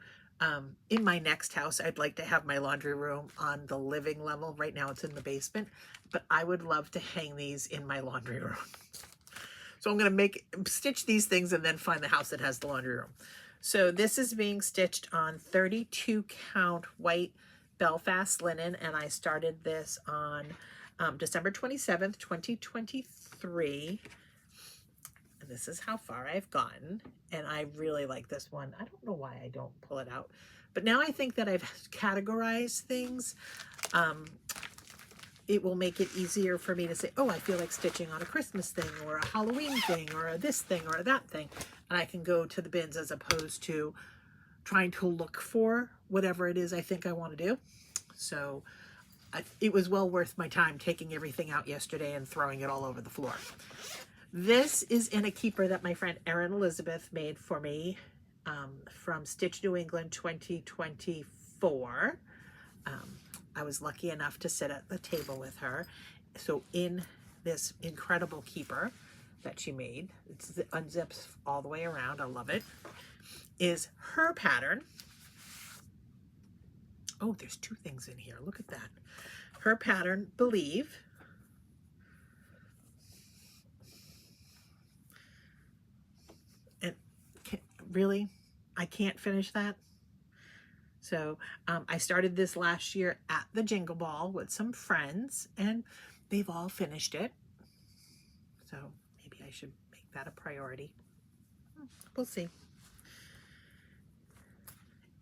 in my next house, I'd like to have my laundry room on the living level. Right now it's in the basement, but I would love to hang these in my laundry room. So I'm going to stitch these things and then find the house that has the laundry room. So this is being stitched on 32 count white Belfast linen, and I started this on December 27th, 2023. And this is how far I've gotten, and I really like this one. I don't know why I don't pull it out, but now I think that I've categorized things. It will make it easier for me to say, oh, I feel like stitching on a Christmas thing or a Halloween thing or a this thing or that thing. And I can go to the bins as opposed to trying to look for whatever it is I think I want to do. So it was well worth my time taking everything out yesterday and throwing it all over the floor. This is in a keeper that my friend Erin Elizabeth made for me from Stitch New England 2024. I was lucky enough to sit at the table with her. So in this incredible keeper that she made, it unzips all the way around, I love it, is her pattern. Oh, there's 2 things in here. Look at that. Her pattern, Believe. And really, I can't finish that. So I started this last year at the Jingle Ball with some friends, and they've all finished it. So maybe I should make that a priority. We'll see.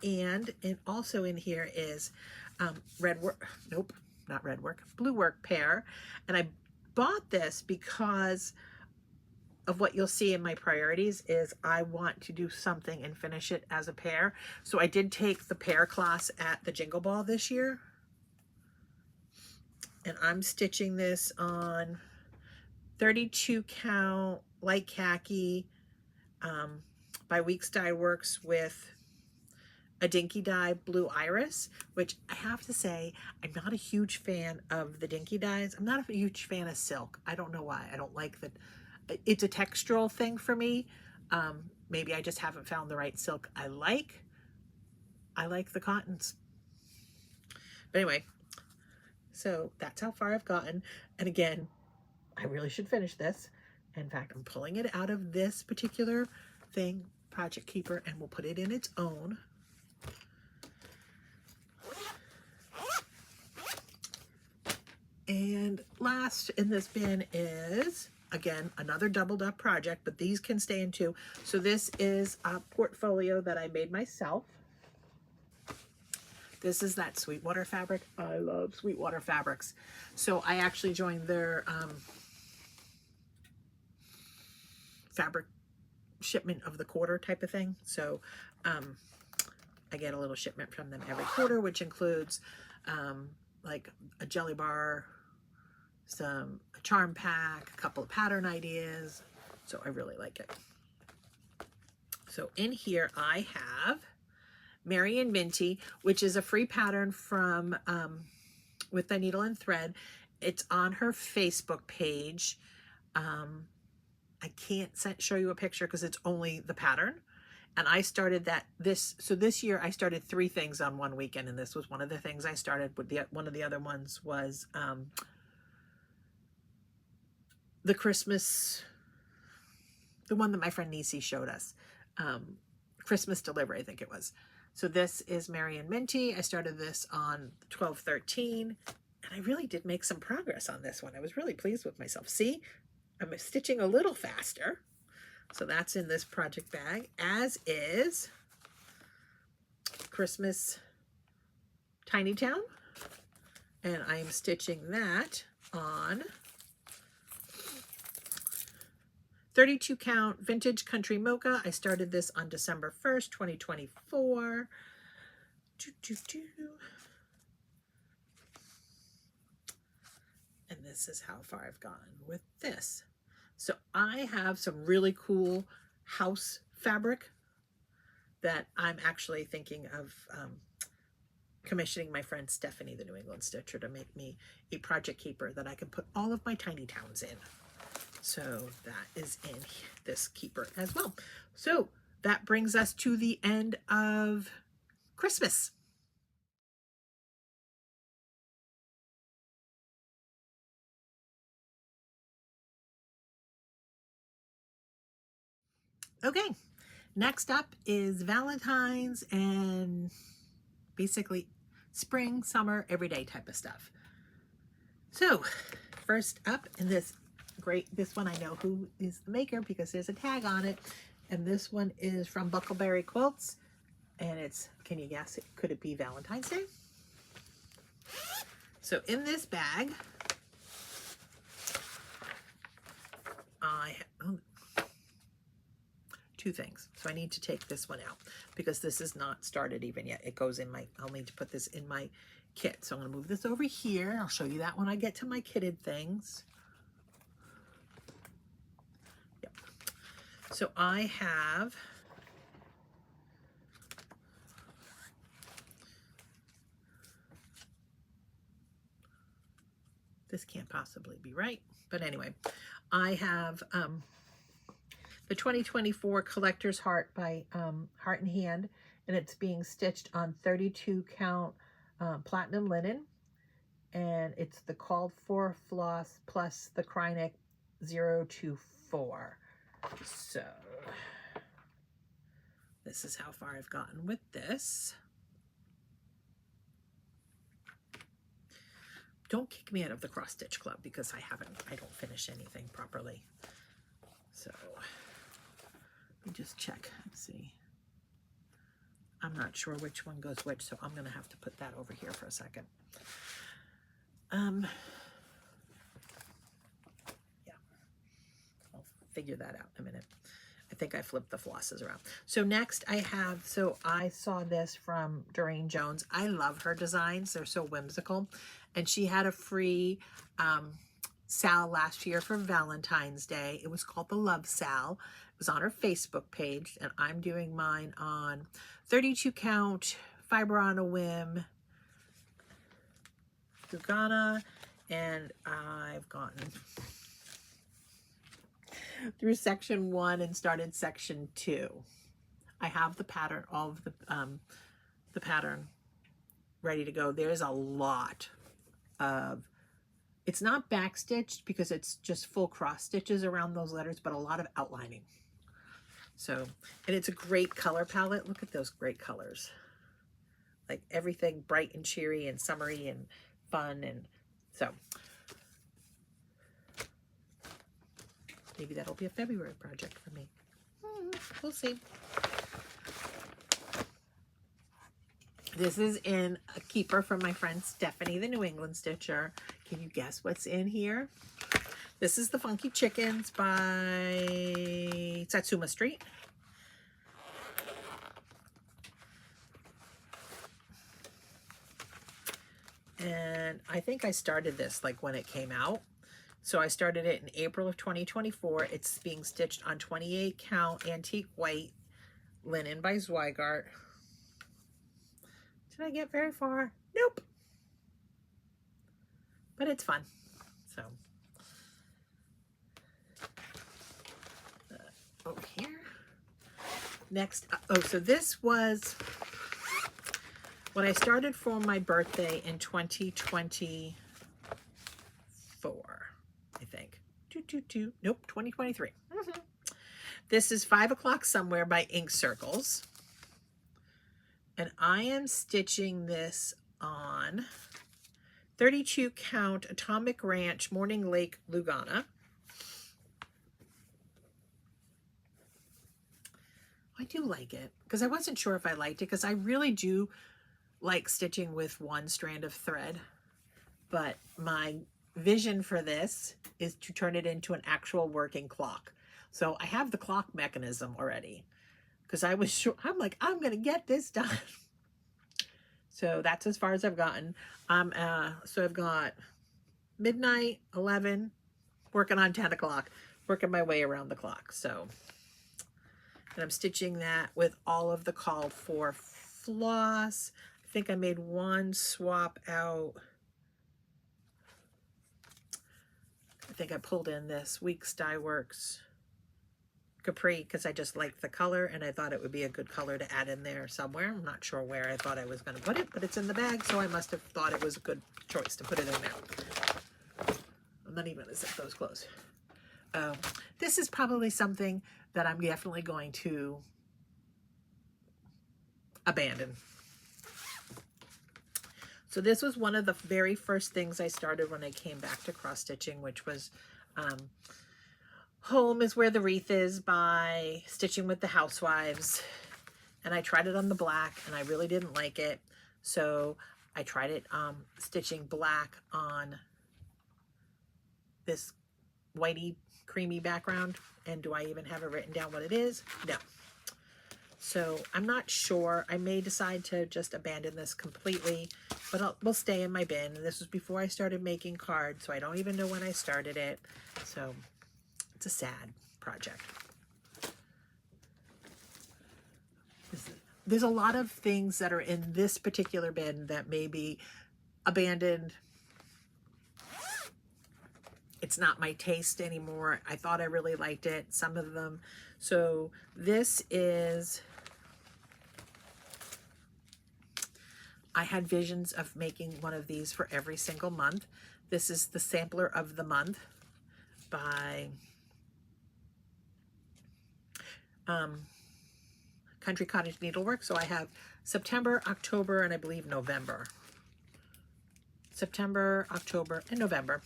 And also in here is Blue Work Pear. And I bought this because of what you'll see in my priorities is I want to do something and finish it as a pair. So I did take the pair class at the Jingle Ball this year. And I'm stitching this on 32 count light khaki by Weeks Dye Works with a Dinky Dye Blue Iris, which I have to say, I'm not a huge fan of the Dinky Dyes. I'm not a huge fan of silk. I don't know why. I don't like that. It's a textural thing for me. Maybe I just haven't found the right silk I like. I like the cottons. But anyway, so that's how far I've gotten. And again, I really should finish this. In fact, I'm pulling it out of this particular thing Project Keeper, and we'll put it in its own. And last in this bin is, again, another doubled up project, but these can stay in two. So this is a portfolio that I made myself. This is that Sweetwater fabric. I love Sweetwater fabrics. So I actually joined their fabric shipment of the quarter type of thing. So I get a little shipment from them every quarter, which includes like a jelly bar, a charm pack, a couple of pattern ideas. So I really like it. So in here I have Mary & Minty, which is a free pattern from With the Needle and Thread. It's on her Facebook page. I can't show you a picture because it's only the pattern. And I started so this year I started 3 things on one weekend, and this was one of the things I started. With one of the other ones was the Christmas, the one that my friend Nisi showed us, Christmas Delivery, I think it was. So this is Mary & Minty. I started this on 12/13, and I really did make some progress on this one. I was really pleased with myself. See, I'm stitching a little faster. So that's in this project bag, as is Christmas Tiny Town. And I'm stitching that on 32 count Vintage Country Mocha. I started this on December 1st, 2024. And this is how far I've gotten with this. So I have some really cool house fabric that I'm actually thinking of commissioning my friend Stephanie, the New England Stitcher, to make me a project keeper that I can put all of my tiny towns in. So that is in this keeper as well. So that brings us to the end of Christmas. Okay, next up is Valentine's and basically spring, summer, everyday type of stuff. So first up in this one I know who is the maker because there's a tag on it. And this one is from Buckleberry Quilts. And it's, can you guess it? Could it be Valentine's Day? So in this bag, I have 2 things. So I need to take this one out because this is not started even yet. It goes in I'll need to put this in my kit. So I'm going to move this over here. I'll show you that when I get to my kitted things. Yep. So I have this can't possibly be right. But anyway, I have the 2024 Collector's Heart by Heart and Hand, and it's being stitched on 32 count platinum linen, and it's the called for floss plus the Krynic 024. So this is how far I've gotten with this. Don't kick me out of the cross stitch club because I don't finish anything properly. So let me just check and see. I'm not sure which one goes which, so I'm going to have to put that over here for a second. Yeah, I'll figure that out in a minute. I think I flipped the flosses around. So next I saw this from Doreen Jones. I love her designs. They're so whimsical. And she had a free sal last year for Valentine's Day. It was called the Love Sal. It was on her Facebook page, and I'm doing mine on 32 count Fiber on a Whim Dugana, and I've gotten through section 1 and started section 2. I have the pattern, all of the pattern ready to go. There's a lot of, it's not backstitched because it's just full cross stitches around those letters, but a lot of outlining. So, and it's a great color palette. Look at those great colors. Like everything bright and cheery and summery and fun. And so maybe that'll be a February project for me. We'll see. This is in a keeper from my friend Stephanie, the New England Stitcher. Can you guess what's in here? This is the Funky Chickens by Satsuma Street. And I think I started this like when it came out. So I started it in April of 2024. It's being stitched on 28 count antique white linen by Zweigart. Did I get very far? Nope. But it's fun. So over here. Next, oh, so this was what I started for my birthday in 2024, I think. Nope, 2023. This is 5 o'clock somewhere by Ink Circles. And I am stitching this on 32 count Atomic Ranch Morning Lake Lugana. I do like it because I wasn't sure if I liked it because I really do like stitching with one strand of thread, but my vision for this is to turn it into an actual working clock. So I have the clock mechanism already because I was sure, I'm like, I'm gonna get this done. So that's as far as I've gotten. So I've got midnight, 11, working on 10 o'clock, working my way around the clock. So, and I'm stitching that with all of the called for floss. I think I made one swap out. I think I pulled in this Weeks Dye Works Capri because I just liked the color and I thought it would be a good color to add in there somewhere. I'm not sure where I thought I was going to put it, but it's in the bag, so I must have thought it was a good choice to put it in there. I'm not even going to zip those closed. This is probably something that I'm definitely going to abandon. So this was one of the very first things I started when I came back to cross stitching, which was Home is Where the Wreath Is by Stitching with the Housewives. And I tried it on the black and I really didn't like it. So I tried it stitching black on this whitey creamy background. And do I even have it written down what it is? No. So I'm not sure. I may decide to just abandon this completely, but we'll stay in my bin. And this was before I started making cards, so I don't even know when I started it. So it's a sad project. There's a lot of things that are in this particular bin that may be abandoned. It's not my taste anymore. I thought I really liked it, some of them. So this is, I had visions of making one of these for every single month. This is the sampler of the month by Country Cottage Needlework. So I have September, October, and I believe November. September, October, and November.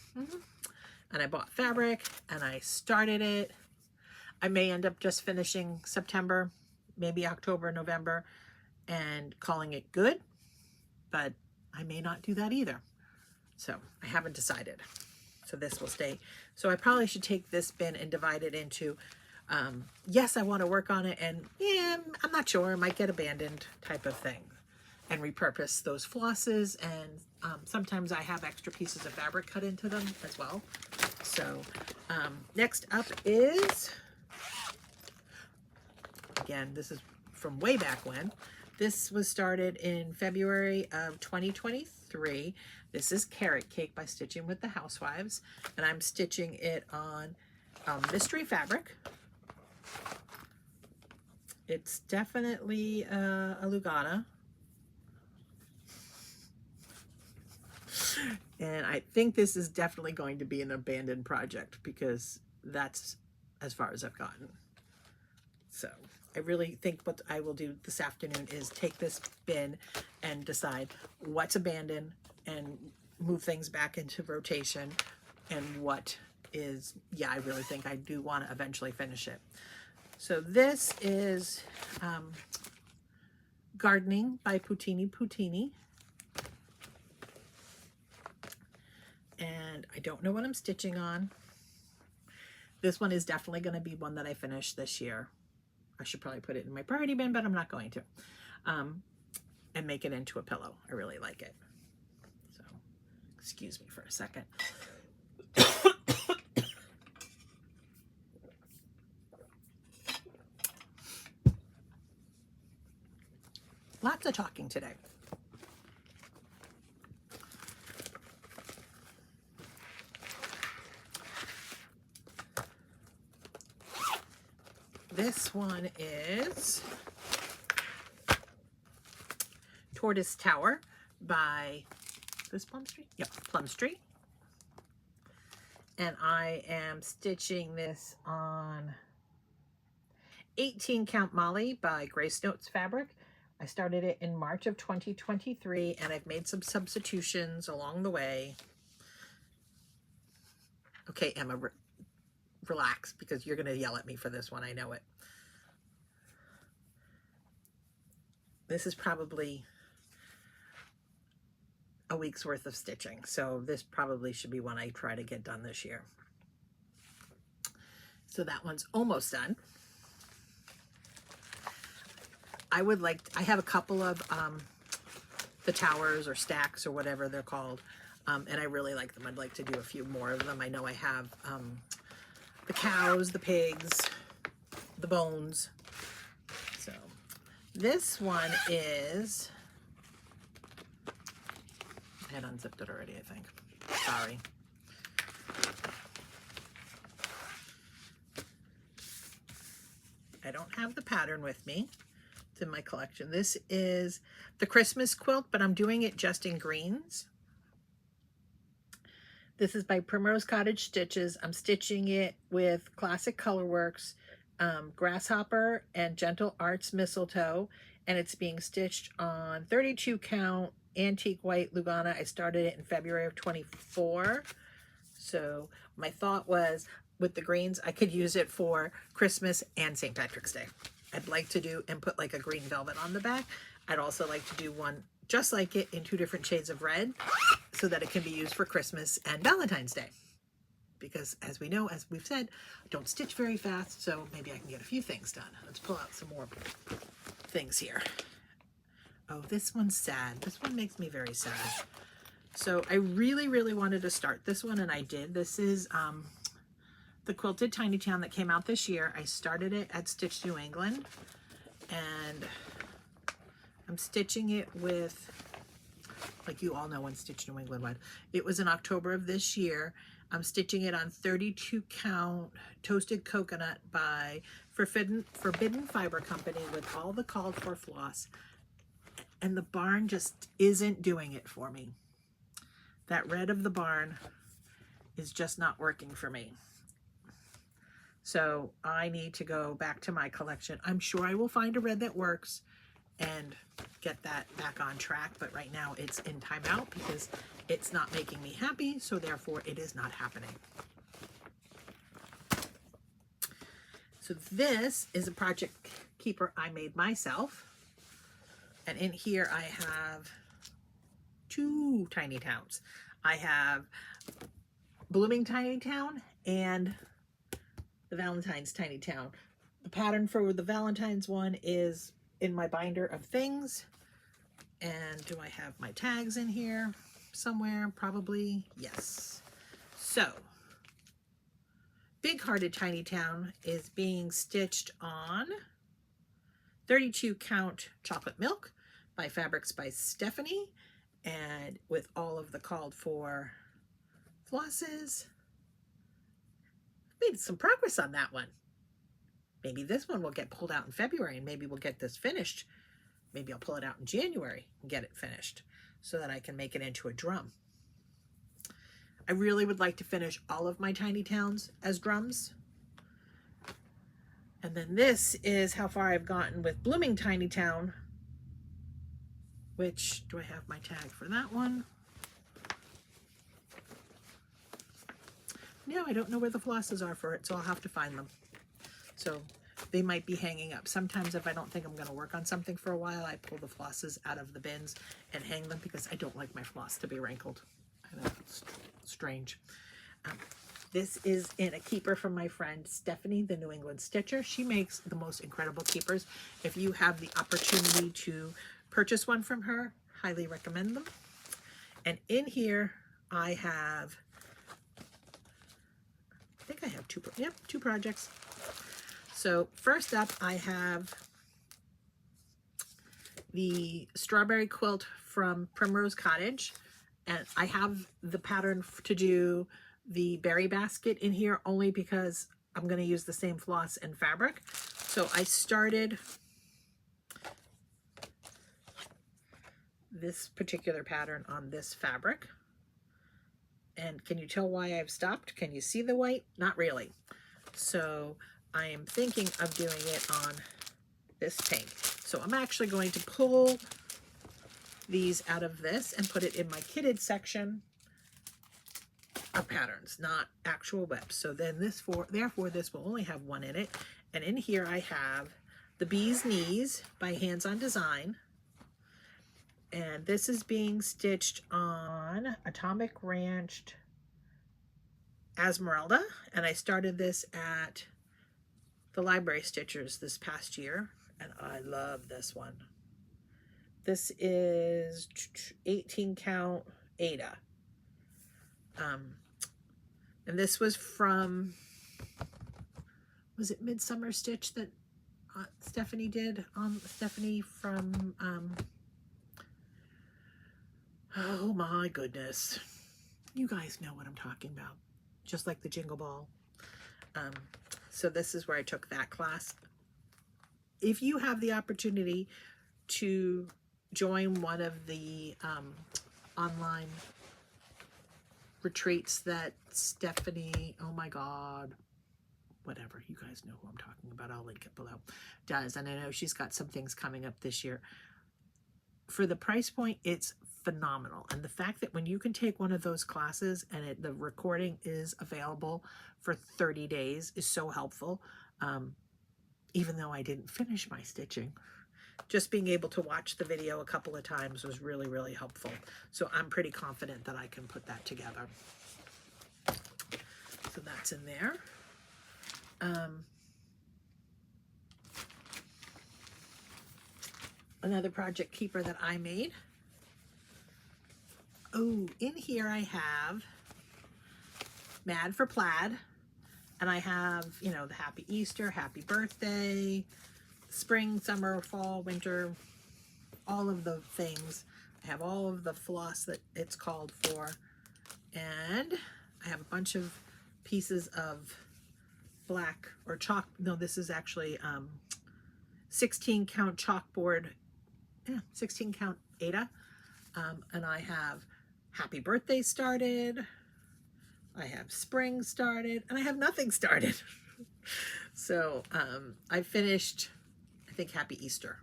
And I bought fabric and I started it. I may end up just finishing September, maybe October, November, and calling it good, but I may not do that either. So I haven't decided. So this will stay. So I probably should take this bin and divide it into, yes, I want to work on it, and yeah, I'm not sure, it might get abandoned type of thing, and repurpose those flosses. And sometimes I have extra pieces of fabric cut into them as well. So next up is, again, this is from way back when. This was started in February of 2023. This is Carrot Cake by Stitching with the Housewives, and I'm stitching it on mystery fabric. It's definitely a Lugana. And I think this is definitely going to be an abandoned project because that's as far as I've gotten. So I really think what I will do this afternoon is take this bin and decide what's abandoned and move things back into rotation, and what is, yeah, I really think I do want to eventually finish it. So this is Gardening by Putini Putini. And I don't know what I'm stitching on. This one is definitely going to be one that I finish this year. I should probably put it in my priority bin, but I'm not going to. And make it into a pillow. I really like it. So, excuse me for a second. Lots of talking today. This one is Tortoise Tower by this Plum Street? Yep, Plum Street. And I am stitching this on 18 Count Molly by Grace Notes Fabric. I started it in March of 2023, and I've made some substitutions along the way. Okay, Emma, relax, because you're going to yell at me for this one. I know it. This is probably a week's worth of stitching, so this probably should be one I try to get done this year. So that one's almost done. I have a couple of the towers or stacks or whatever they're called, and I really like them. I'd like to do a few more of them. I know I have the cows, the pigs, the bones. So this one is, I had unzipped it already, I think. Sorry. I don't have the pattern with me. It's in my collection. This is the Christmas quilt, but I'm doing it just in greens. This is by Primrose Cottage Stitches. I'm stitching it with Classic Colorworks, Grasshopper, and Gentle Arts Mistletoe, and it's being stitched on 32 count Antique White Lugana. I started it in February of 24. So my thought was, with the greens, I could use it for Christmas and St. Patrick's Day. I'd like to do and put like a green velvet on the back. I'd also like to do one just like it in 2 different shades of red, so that it can be used for Christmas and Valentine's Day. Because as we know, as we've said, I don't stitch very fast, so maybe I can get a few things done. Let's pull out some more things here. Oh, this one's sad. This one makes me very sad. So I really, really wanted to start this one, and I did. This is the Quilted Tiny Town that came out this year. I started it at Stitch New England, and I'm stitching it with, like you all know when Stitch New England went. It was in October of this year. I'm stitching it on 32 count Toasted Coconut by Forbidden Fiber Company with all the called for floss. And the barn just isn't doing it for me. That red of the barn is just not working for me. So I need to go back to my collection. I'm sure I will find a red that works and get that back on track, but right now it's in timeout because it's not making me happy, so therefore it is not happening. So this is a project keeper I made myself, and in here I have 2 tiny towns. I have Blooming Tiny Town and the Valentine's Tiny Town. The pattern for the Valentine's one is in my binder of things. And do I have my tags in here somewhere? Probably, yes. So, Big Hearted Tiny Town is being stitched on 32 count Chocolate Milk by Fabrics by Stephanie, and with all of the called for flosses. Made some progress on that one. Maybe this one will get pulled out in February, and maybe we'll get this finished. Maybe I'll pull it out in January and get it finished so that I can make it into a drum. I really would like to finish all of my tiny towns as drums. And then this is how far I've gotten with Blooming Tiny Town, which, do I have my tag for that one? No, I don't know where the flosses are for it, so I'll have to find them. So they might be hanging up. Sometimes if I don't think I'm going to work on something for a while, I pull the flosses out of the bins and hang them because I don't like my floss to be wrinkled. I know, it's strange. This is in a keeper from my friend Stephanie, the New England Stitcher. She makes the most incredible keepers. If you have the opportunity to purchase one from her, highly recommend them. And in here I have, I think I have two projects. So first up I have the strawberry quilt from Primrose Cottage, and I have the pattern to do the berry basket in here only because I'm going to use the same floss and fabric. So I started this particular pattern on this fabric. And can you tell why I've stopped? Can you see the white? Not really. So I am thinking of doing it on this pink. So I'm actually going to pull these out of this and put it in my kitted section of patterns, not actual webs. So then therefore this will only have one in it. And in here I have the Bee's Knees by Hands On Design. And this is being stitched on Atomic Ranched Esmeralda. And I started this at the Library Stitchers this past year. And I love this one. This is 18 count Ada. And this was from, was it Midsummer Stitch that Stephanie did? Stephanie from, oh my goodness. You guys know what I'm talking about. Just like the Jingle Ball. So this is where I took that class. If you have the opportunity to join one of the online retreats that Stephanie, oh my God, whatever, you guys know who I'm talking about, I'll link it below, does. And I know she's got some things coming up this year. For the price point, it's phenomenal. And the fact that when you can take one of those classes and the recording is available for 30 days is so helpful. Even though I didn't finish my stitching, just being able to watch the video a couple of times was really, really helpful. So I'm pretty confident that I can put that together. So that's in there. Another project keeper that I made. Oh, in here I have Mad for Plaid. And I have, you know, the Happy Easter, Happy Birthday, spring, summer, fall, winter, all of the things. I have all of the floss that it's called for. And I have a bunch of pieces of black or chalk. No, this is actually 16 count chalkboard. Yeah, 16 count Ada. And I have Happy Birthday started. I have spring started, and I have nothing started. So I finished, I think, Happy Easter.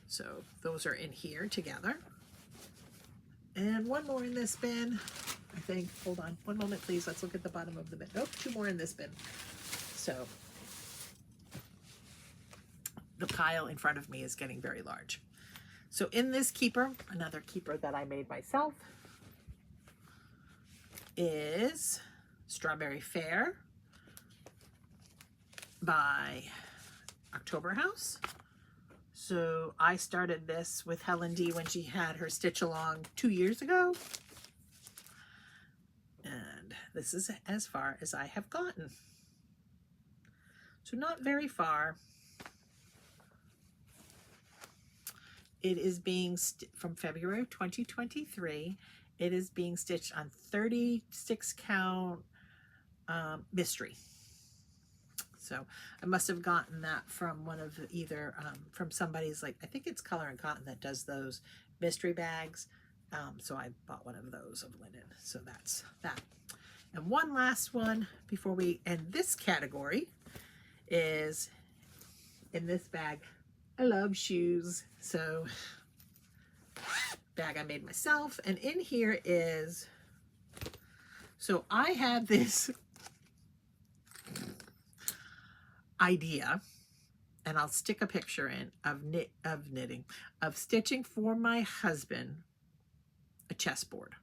So those are in here together. And one more in this bin, I think. Hold on one moment, please. Let's look at the bottom of the bin. Nope, two more in this bin. So the pile in front of me is getting very large. So in this keeper, another keeper that I made myself, is Strawberry Fair by October House. So I started this with Helen D when she had her stitch along 2 years ago. And this is as far as I have gotten. So not very far. It is being, from February of 2023, it is being stitched on 36 count mystery. So I must have gotten that from one of either, from somebody's, like, I think it's Color and Cotton that does those mystery bags. So I bought one of those of linen. So that's that. And one last one before we end this category is in this bag. I love shoes, so bag I made myself. And in here is, so I had this idea, and I'll stick a picture in of stitching for my husband a chessboard.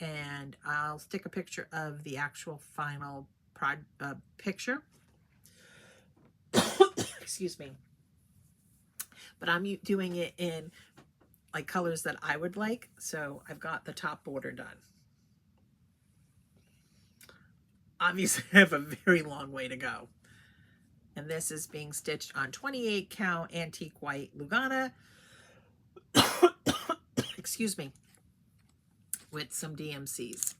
And I'll stick a picture of the actual final picture. Excuse me. But I'm doing it in like colors that I would like. So I've got the top border done. Obviously, I have a very long way to go. And this is being stitched on 28 count antique white Lugana. Excuse me. With some DMCs.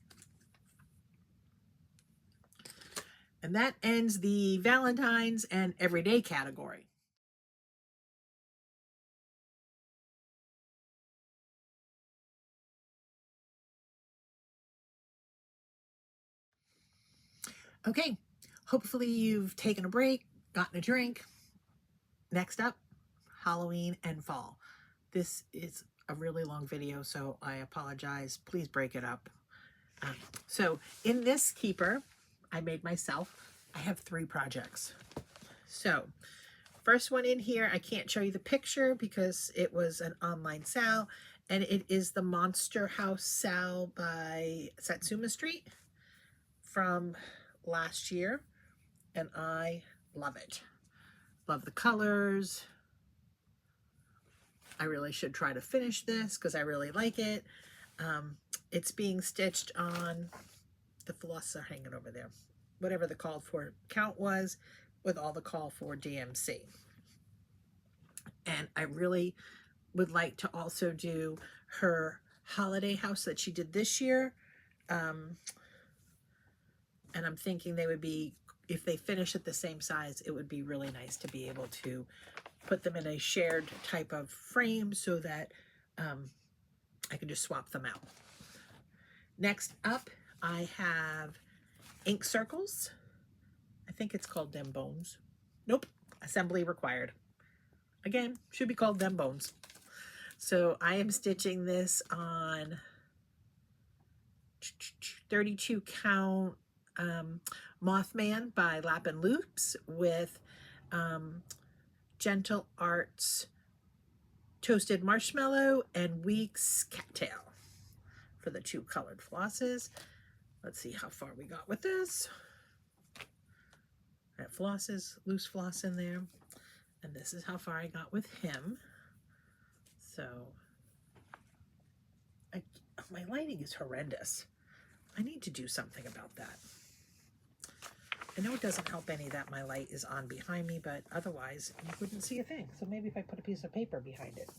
And that ends the Valentine's and everyday category. Okay, hopefully you've taken a break, gotten a drink. Next up, Halloween and fall. This is a really long video, so I apologize. Please break it up. So in this keeper, I made myself. I have 3 projects. So first one in here, I can't show you the picture because it was an online sale, and it is the Monster House sale by Satsuma Street from last year, and I love it. Love the colors. I really should try to finish this because I really like it. It's being stitched on, the floss are hanging over there, whatever the called for count was, with all the call for DMC. And I really would like to also do her holiday house that she did this year. And I'm thinking they would be, if they finish at the same size, it would be really nice to be able to put them in a shared type of frame so that I can just swap them out. Next up, I have ink circles. I think it's called Dem Bones. Nope, assembly required. Again, should be called Dem Bones. So I am stitching this on 32 count Mothman by Lap and Loops with Gentle Arts Toasted Marshmallow and Weeks Cattail for the 2 colored flosses. Let's see how far we got with this. I have flosses, loose floss in there. And this is how far I got with him. So, my lighting is horrendous. I need to do something about that. I know it doesn't help any that my light is on behind me, but otherwise you wouldn't see a thing. So maybe if I put a piece of paper behind it.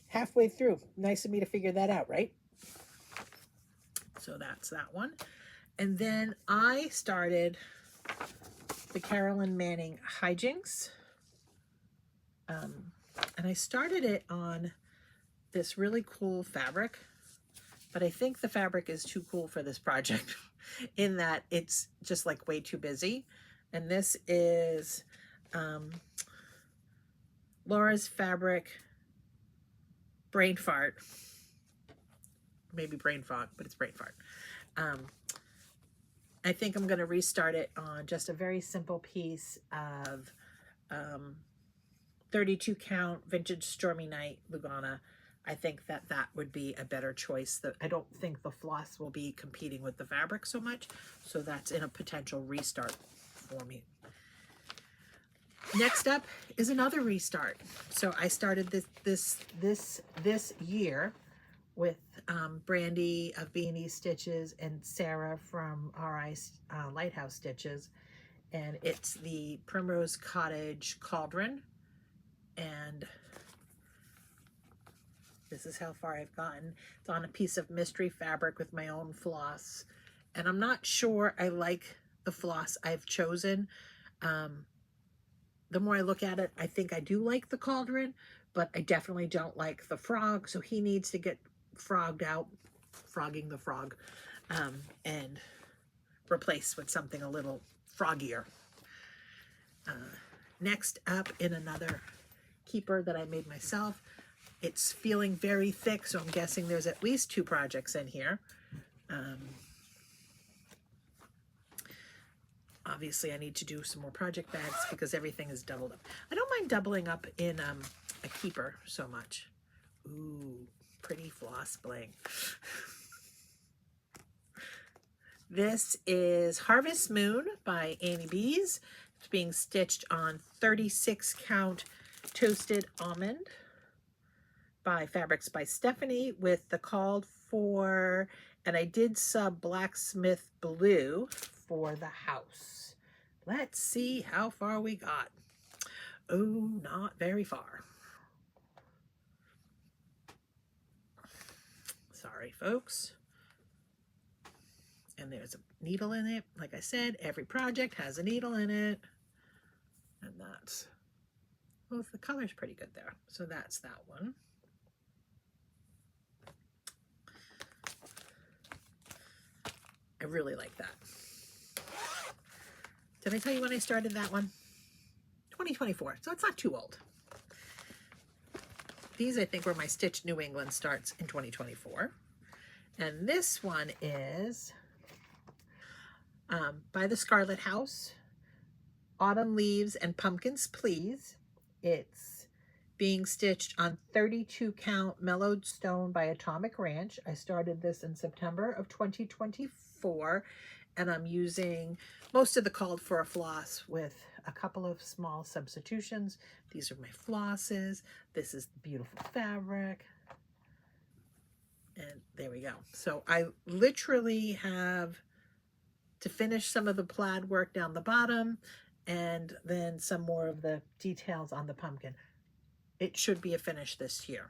Halfway through. Nice of me to figure that out, right? So that's that one. And then I started the Carolyn Manning hijinks. And I started it on this really cool fabric, but I think the fabric is too cool for this project in that it's just like way too busy. And this is Laura's Fabric Brain Fart. Maybe Brain Fog, but it's Brain Fart. I think I'm going to restart it on just a very simple piece of 32 count Vintage Stormy Night Lugana. I think that that would be a better choice. I don't think the floss will be competing with the fabric so much, so that's in a potential restart for me. Next up is another restart. So I started this year with Brandy of B&E Stitches and Sarah from RI Lighthouse Stitches, and it's the Primrose Cottage Cauldron. And this is how far I've gotten. It's on a piece of mystery fabric with my own floss. And I'm not sure I like the floss I've chosen. The more I look at it, I think I do like the cauldron, but I definitely don't like the frog. So he needs to get frogged out, frogging the frog, and replaced with something a little froggier. Next up, in another keeper that I made myself, it's feeling very thick, so I'm guessing there's at least 2 projects in here. Obviously, I need to do some more project bags because everything is doubled up. I don't mind doubling up in a keeper so much. Ooh, pretty floss bling. This is Harvest Moon by Annie Bees. It's being stitched on 36 count toasted almond by Fabrics by Stephanie with the called for, and I did sub Blacksmith Blue for the house. Let's see how far we got. Oh, not very far. Sorry, folks. And there's a needle in it. Like I said, every project has a needle in it. And that's, well, the color's pretty good there. So that's that one. I really like that. Did I tell you when I started that one? 2024, so it's not too old. These, I think, were my Stitch New England starts in 2024. And this one is by the Scarlet House, Autumn Leaves and Pumpkins Please. It's being stitched on 32 count Mellowed Stone by Atomic Ranch. I started this in September of 2024, and I'm using most of the called for a floss with a couple of small substitutions. These are my flosses. This is beautiful fabric. And there we go. So I literally have to finish some of the plaid work down the bottom and then some more of the details on the pumpkin. It should be a finish this year.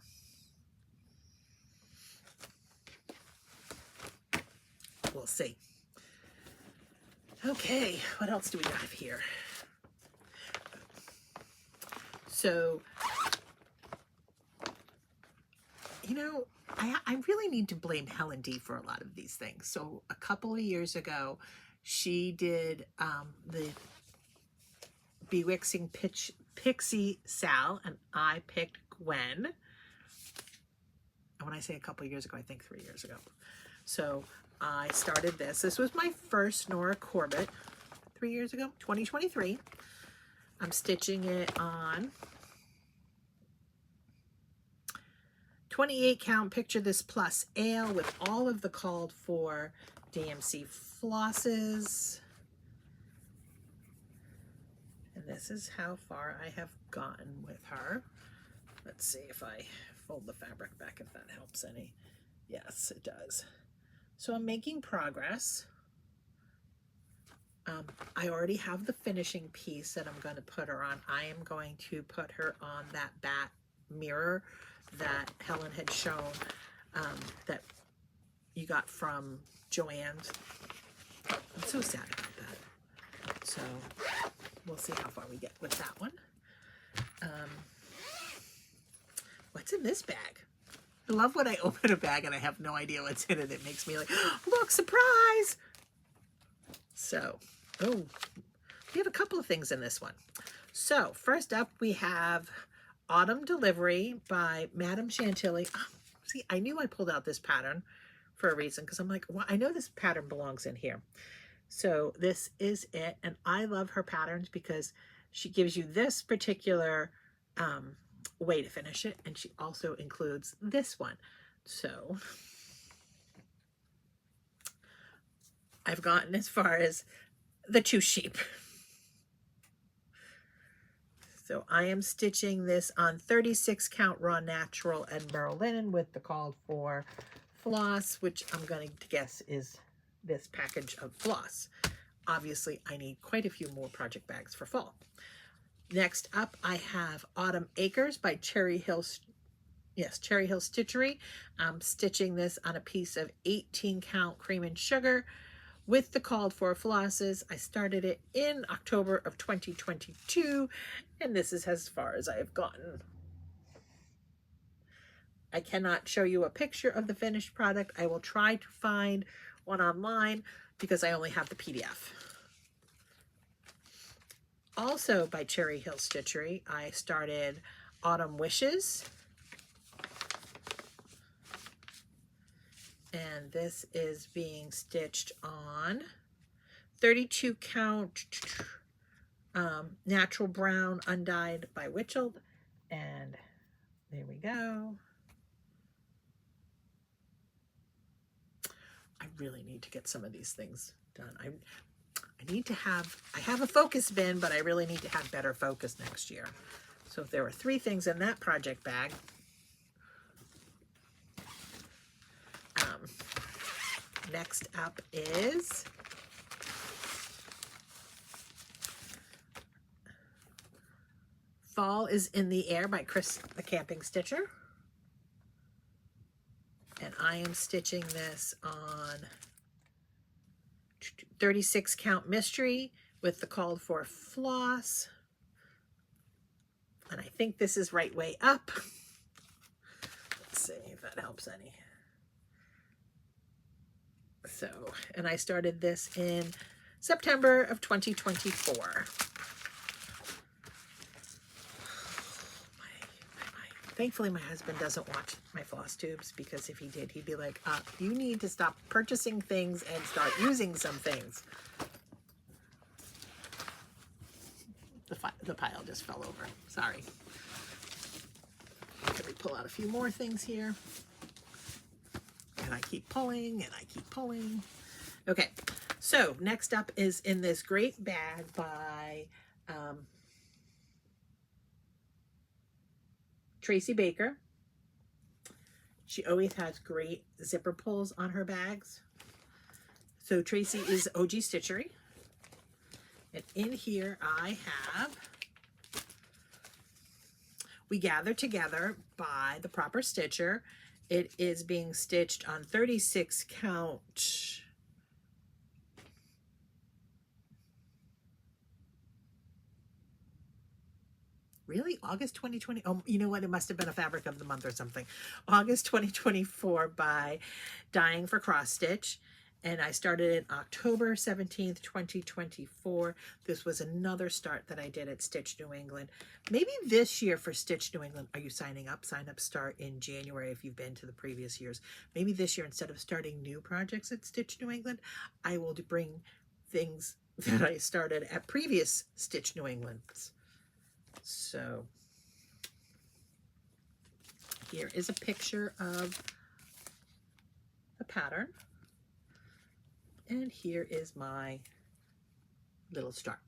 We'll see. Okay, what else do we have here? So, you know, I really need to blame Helen D for a lot of these things. So a couple of years ago, she did the Bewixing Pixie Sal, and I picked Gwen. And when I say a couple of years ago, I think 3 years ago. So I started this. This was my first Nora Corbett 3 years ago, 2023. I'm stitching it on 28 count Picture This Plus Ale with all of the called for DMC flosses. And this is how far I have gotten with her. Let's see if I fold the fabric back, if that helps any. Yes, it does. So I'm making progress. I already have the finishing piece that I'm going to put her on. I am going to put her on that bat mirror that Helen had shown that you got from Joann's. I'm so sad about that. So we'll see how far we get with that one. What's in this bag? I love when I open a bag and I have no idea what's in it. It makes me like, look, surprise! So, oh, we have a couple of things in this one. So first up, we have Autumn Delivery by Madame Chantilly. Oh, see, I knew I pulled out this pattern for a reason because I'm like, well, I know this pattern belongs in here. So this is it. And I love her patterns because she gives you this particular way to finish it. And she also includes this one. So I've gotten as far as the 2 sheep. So I am stitching this on 36 count raw natural and Merle linen with the called for floss, which I'm going to guess is this package of floss. Obviously, I need quite a few more project bags for fall. Next up, I have Autumn Acres by Cherry Hill Stitchery. I'm stitching this on a piece of 18 count cream and sugar with the called for flosses. I started it in October of 2022, and this is as far as I have gotten. I cannot show you a picture of the finished product. I will try to find one online because I only have the PDF. also by Cherry Hill Stitchery. I started Autumn Wishes. And this is being stitched on 32 count natural brown undyed by Witchell. And there we go. I really need to get some of these things done. I have a focus bin, but I really need to have better focus next year. So if there were 3 things in that project bag, next up is Fall is in the Air by Chris the Camping Stitcher. And I am stitching this on 36 count mystery with the called for floss. And I think this is right way up. Let's see if that helps any. So, and I started this in September of 2024. Thankfully, my husband doesn't watch my floss tubes, because if he did, he'd be like, you need to stop purchasing things and start using some things. The pile just fell over. Sorry. Let me pull out a few more things here. And I keep pulling and I keep pulling. Okay, so next up is in this great bag by Tracy Baker. She always has great zipper pulls on her bags. So Tracy is OG Stitchery. And in here I have We Gather Together by The Proper Stitcher. It is being stitched on 36 count. Really? August 2020? Oh, you know what? It must have been a fabric of the month or something. August 2024 by Dying for Cross Stitch. And I started it October 17th, 2024. This was another start that I did at Stitch New England. Maybe this year for Stitch New England, are you signing up? Sign up start in January if you've been to the previous years. Maybe this year, instead of starting new projects at Stitch New England, I will bring things that I started at previous Stitch New Englands. So here is a picture of the pattern. And here is my little start.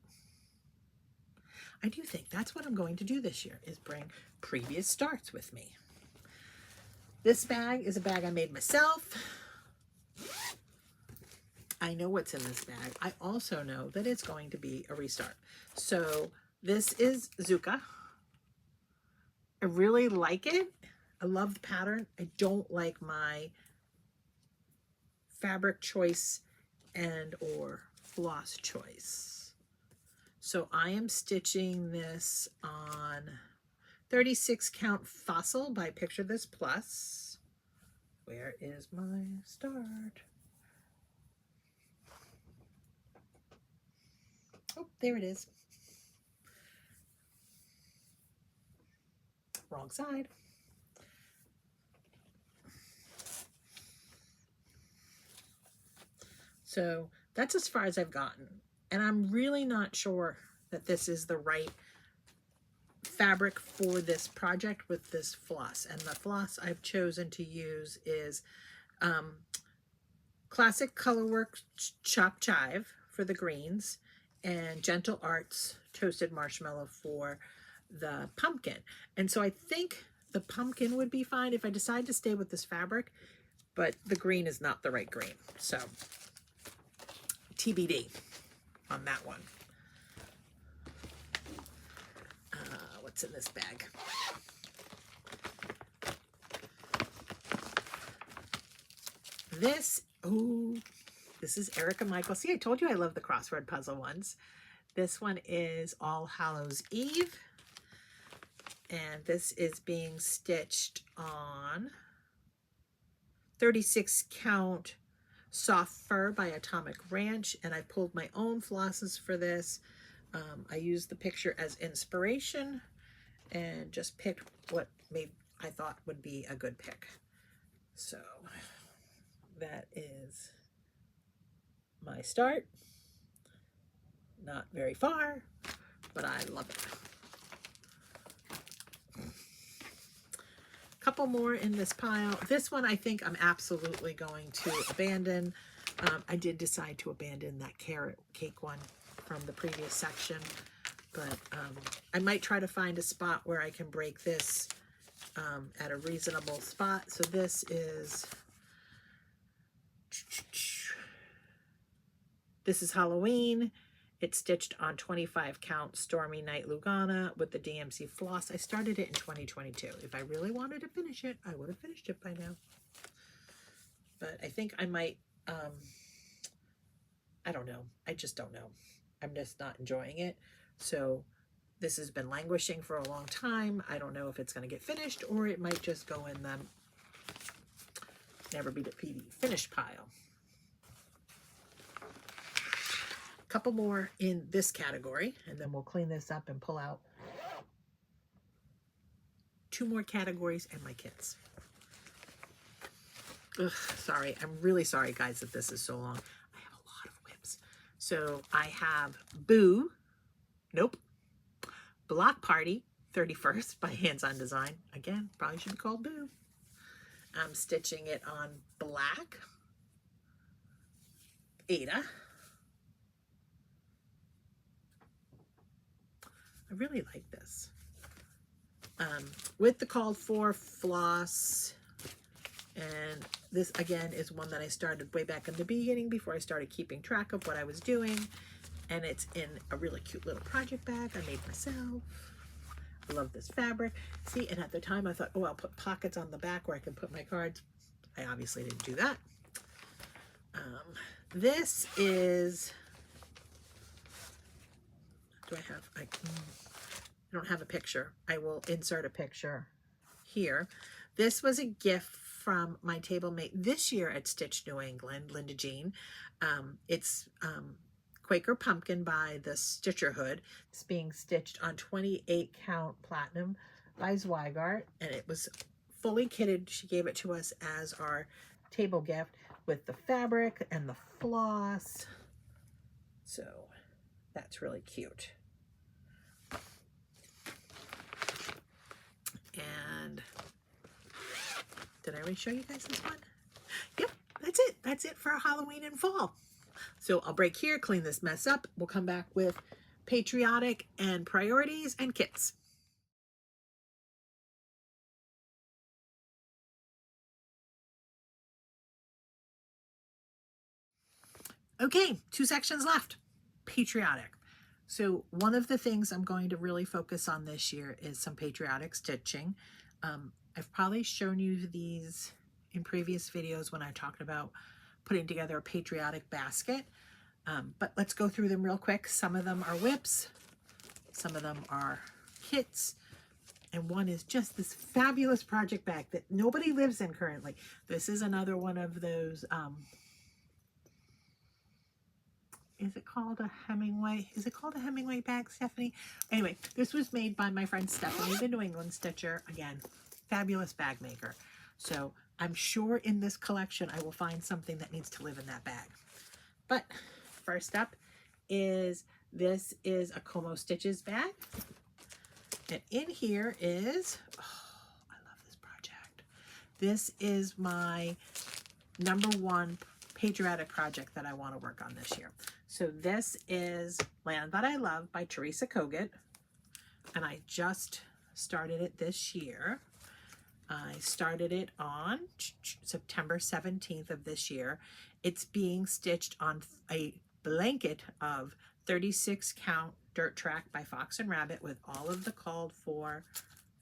I do think that's what I'm going to do this year, is bring previous starts with me. This bag is a bag I made myself. I know what's in this bag. I also know that it's going to be a restart. So this is Zuka. I really like it. I love the pattern. I don't like my fabric choice and or floss choice. So I am stitching this on 36 count Fossil by Picture This Plus. Where is my start? Oh, there it is. Wrong side. So that's as far as I've gotten. And I'm really not sure that this is the right fabric for this project with this floss. And the floss I've chosen to use is Classic Colorwork Chop Chive for the greens and Gentle Arts Toasted Marshmallow for the pumpkin. And so I think the pumpkin would be fine if I decide to stay with this fabric, but the green is not the right green. So TBD on that one. What's in this bag? This is Erica Michael. See, I told you I love the crossword puzzle ones. This one is All Hallows Eve. And this is being stitched on 36 count Soft Fur by Atomic Ranch. And I pulled my own flosses for this. I used the picture as inspiration and just picked what I thought would be a good pick. So that is my start. Not very far, but I love it. Couple more in this pile. This one I think I'm absolutely going to abandon. I did decide to abandon that carrot cake one from the previous section, but I might try to find a spot where I can break this at a reasonable spot. So this is Halloween. It's stitched on 25 count Stormy Night Lugana with the DMC floss. I started it in 2022. If I really wanted to finish it, I would have finished it by now. But I think I might, I don't know. I just don't know. I'm just not enjoying it. So this has been languishing for a long time. I don't know if it's going to get finished, or it might just go in the never be defeated finished pile. Couple more in this category, and then we'll clean this up and pull out 2 more categories and my kits. Ugh, sorry. I'm really sorry, guys, that this is so long. I have a lot of whips. So I have Boo. Nope. Block Party 31st by Hands On Design. Again, probably should be called Boo. I'm stitching it on black Ada. I really like this. With the called for floss, and this again is one that I started way back in the beginning before I started keeping track of what I was doing, and it's in a really cute little project bag I made myself. I love this fabric. See, and at the time I thought, oh, I'll put pockets on the back where I can put my cards. I obviously didn't do that. This is, do I have, I don't have a picture. I will insert a picture here. This was a gift from my table mate this year at Stitch New England, Linda Jean. It's Quaker Pumpkin by the Stitcherhood. It's being stitched on 28 count platinum by Zweigart, and it was fully kitted. She gave it to us as our table gift with the fabric and the floss. So that's really cute. And did I already show you guys this one? Yep, that's it. That's it for Halloween and fall. So I'll break here, clean this mess up. We'll come back with patriotic and priorities and kits. Okay, 2 sections left. Patriotic. So one of the things I'm going to really focus on this year is some patriotic stitching. I've probably shown you these in previous videos when I talked about putting together a patriotic basket. But let's go through them real quick. Some of them are whips, some of them are kits, and one is just this fabulous project bag that nobody lives in currently. This is another one of those, is it called a Hemingway? Is it called a Hemingway bag, Stephanie? Anyway, this was made by my friend Stephanie, the New England Stitcher. Again, fabulous bag maker. So I'm sure in this collection I will find something that needs to live in that bag. But first up is, this is a Como Stitches bag. And in here is, oh, I love this project. This is my #1 patriotic project that I want to work on this year. So this is Land That I Love by Teresa Kogut, and I just started it this year. I started it on September 17th of this year. It's being stitched on a blanket of 36 count Dirt Track by Fox and Rabbit with all of the called for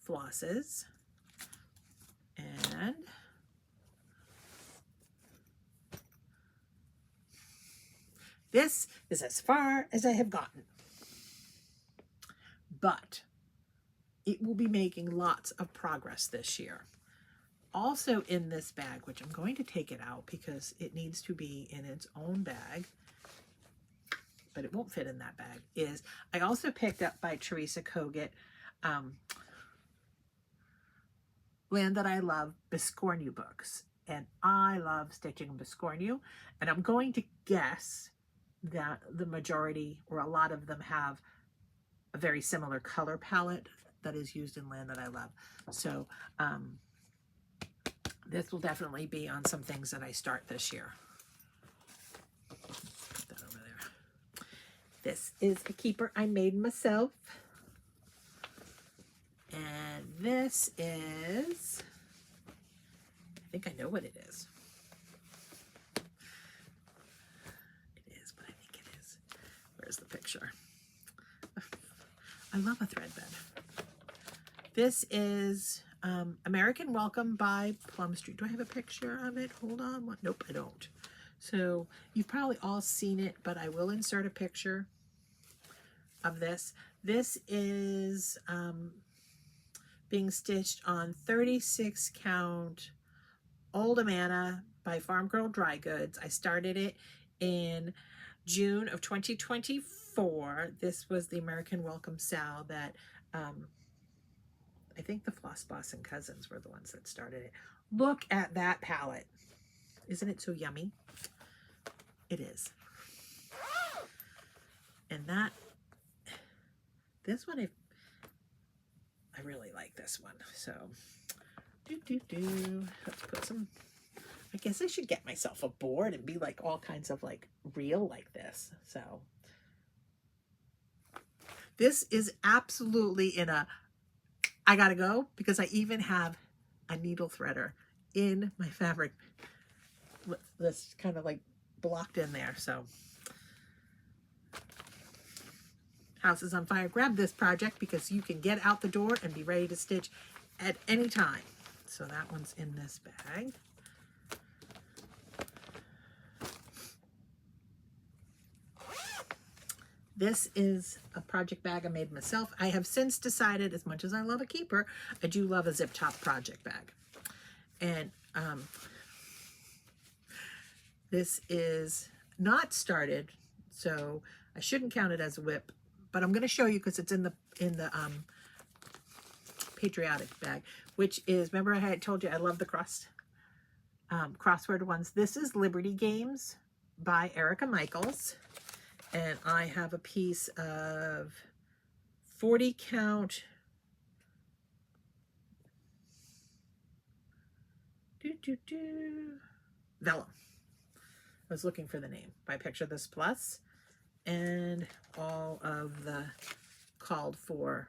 flosses. And this is as far as I have gotten. But it will be making lots of progress this year. Also in this bag, which I'm going to take it out because it needs to be in its own bag, but it won't fit in that bag, is I also picked up by Teresa Kogut, Land That I Love Biscornu books. And I love stitching Biscornu. And I'm going to guess that the majority or a lot of them have a very similar color palette that is used in Land That I Love. So this will definitely be on some things that I start this year. Put that over there. This is a keeper I made myself. And this is, I think I know what it is. It is, but I think it is. Where's the picture? I love a thread bed. This is American Welcome by Plum Street. Do I have a picture of it? Hold on. What? Nope, I don't. So you've probably all seen it, but I will insert a picture of this. This is being stitched on 36 count Old Amana by Farm Girl Dry Goods. I started it in June of 2024. This was the American Welcome Sal that I think the Floss Boss and Cousins were the ones that started it. Look at that palette. Isn't it so yummy? It is. And that, this one, I really like this one. So, let's put some, I guess I should get myself a board and be like all kinds of like real like this. So, this is absolutely in a, I gotta go, because I even have a needle threader in my fabric that's kind of like blocked in there. So House is on Fire. Grab this project because you can get out the door and be ready to stitch at any time. So that one's in this bag. This is a project bag I made myself. I have since decided, as much as I love a keeper, I do love a zip top project bag. And this is not started, so I shouldn't count it as a WIP, but I'm going to show you because it's in the patriotic bag, which is, remember I had told you I love the crossword ones. This is Liberty Games by Erica Michaels. And I have a piece of 40 count vellum. I was looking for the name by Picture This Plus, and all of the called for,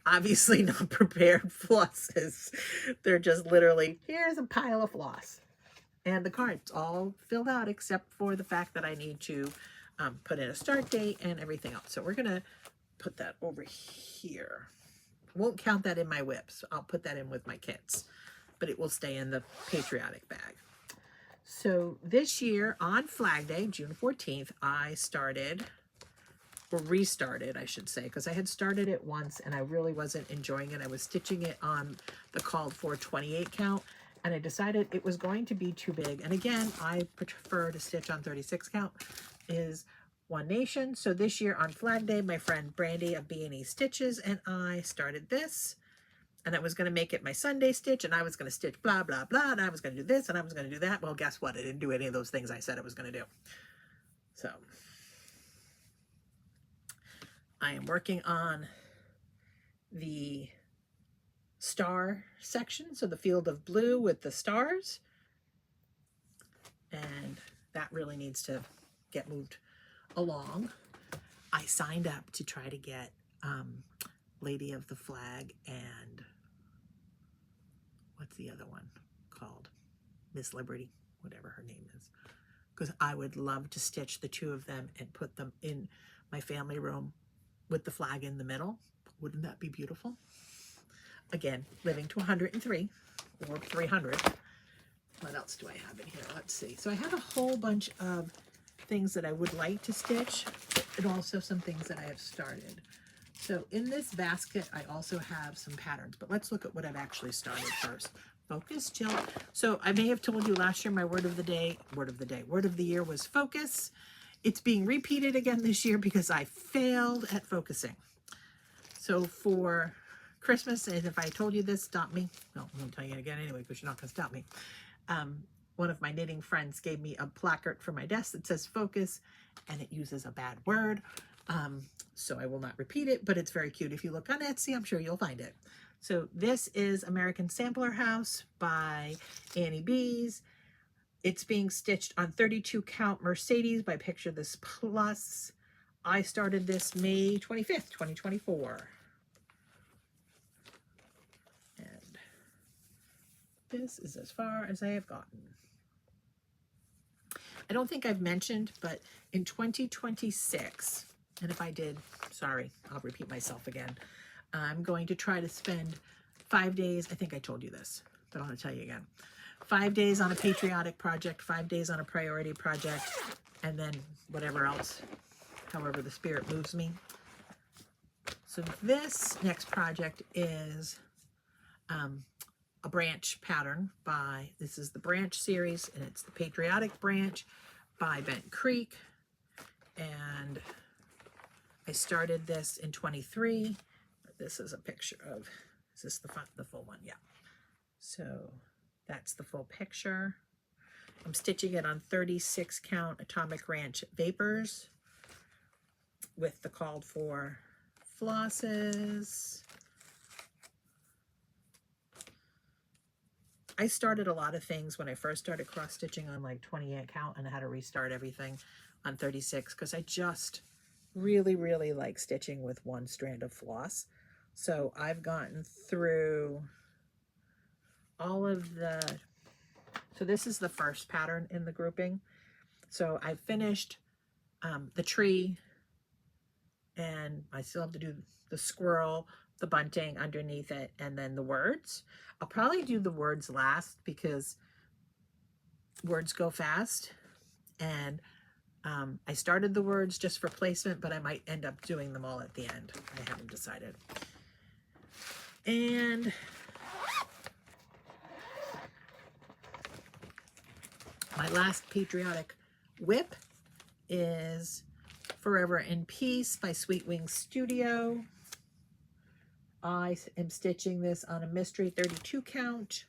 obviously not prepared flosses. They're just literally, here's a pile of floss. And the card's all filled out except for the fact that I need to put in a start date and everything else. So we're going to put that over here. Won't count that in my WIPs. I'll put that in with my kits, but it will stay in the patriotic bag. So this year on Flag Day, June 14th, I started, or restarted, I should say, because I had started it once and I really wasn't enjoying it. I was stitching it on the called for 28 count, and I decided it was going to be too big. And again, I prefer to stitch on 36 count, is One Nation. So this year on Flag Day, my friend Brandy of B&E Stitches and I started this, and I was going to make it my Sunday stitch, and I was going to stitch blah, blah, blah, and I was going to do this, and I was going to do that. Well, guess what? I didn't do any of those things I said I was going to do. So I am working on the star section, so the field of blue with the stars, and that really needs to get moved along. I signed up to try to get Lady of the Flag and what's the other one called? Miss Liberty, whatever her name is, because I would love to stitch the two of them and put them in my family room with the flag in the middle. Wouldn't that be beautiful? Again, living to 103 or 300. What else do I have in here? Let's see. So I have a whole bunch of things that I would like to stitch, and also some things that I have started. So in this basket, I also have some patterns, but let's look at what I've actually started first. Focus, Jill. So I may have told you last year my word of the year was focus. it's being repeated again this year because I failed at focusing. So for Christmas, and if I told you this, stop me. No, I'm going to tell you it again anyway because you're not going to stop me. One of my knitting friends gave me a placard for my desk that says focus, and it uses a bad word. So I will not repeat it, but it's very cute. If you look on Etsy, I'm sure you'll find it. So this is American Sampler House by Annie Bees. It's being stitched on 32 count Mercedes by Picture This Plus. I started this May 25th, 2024. And this is as far as I have gotten. I don't think I've mentioned, but in 2026, and if I did, sorry, I'll repeat myself again. I'm going to try to spend 5 days. I think I told you this, but I'm going to tell you again. 5 days on a patriotic project, 5 days on a priority project, and then whatever else, however the spirit moves me. So this next project is a branch pattern by, this is the branch series, and it's the patriotic branch by Bent Creek. And I started this in 23. This is a picture of, is this the full one? Yeah. So that's the full picture. I'm stitching it on 36 count Atomic Ranch Vapors with the called for flosses. I started a lot of things when I first started cross stitching on like 28 count, and I had to restart everything on 36 because I just really, really like stitching with one strand of floss. So I've gotten through all of the, so this is the first pattern in the grouping. So I finished the tree, and I still have to do the squirrel, the bunting underneath it, and then the words. I'll probably do the words last because words go fast, and I started the words just for placement, but I might end up doing them all at the end. I haven't decided. And my last patriotic whip is Forever in Peace by Sweet Wings Studio. I am stitching this on a mystery 32 count.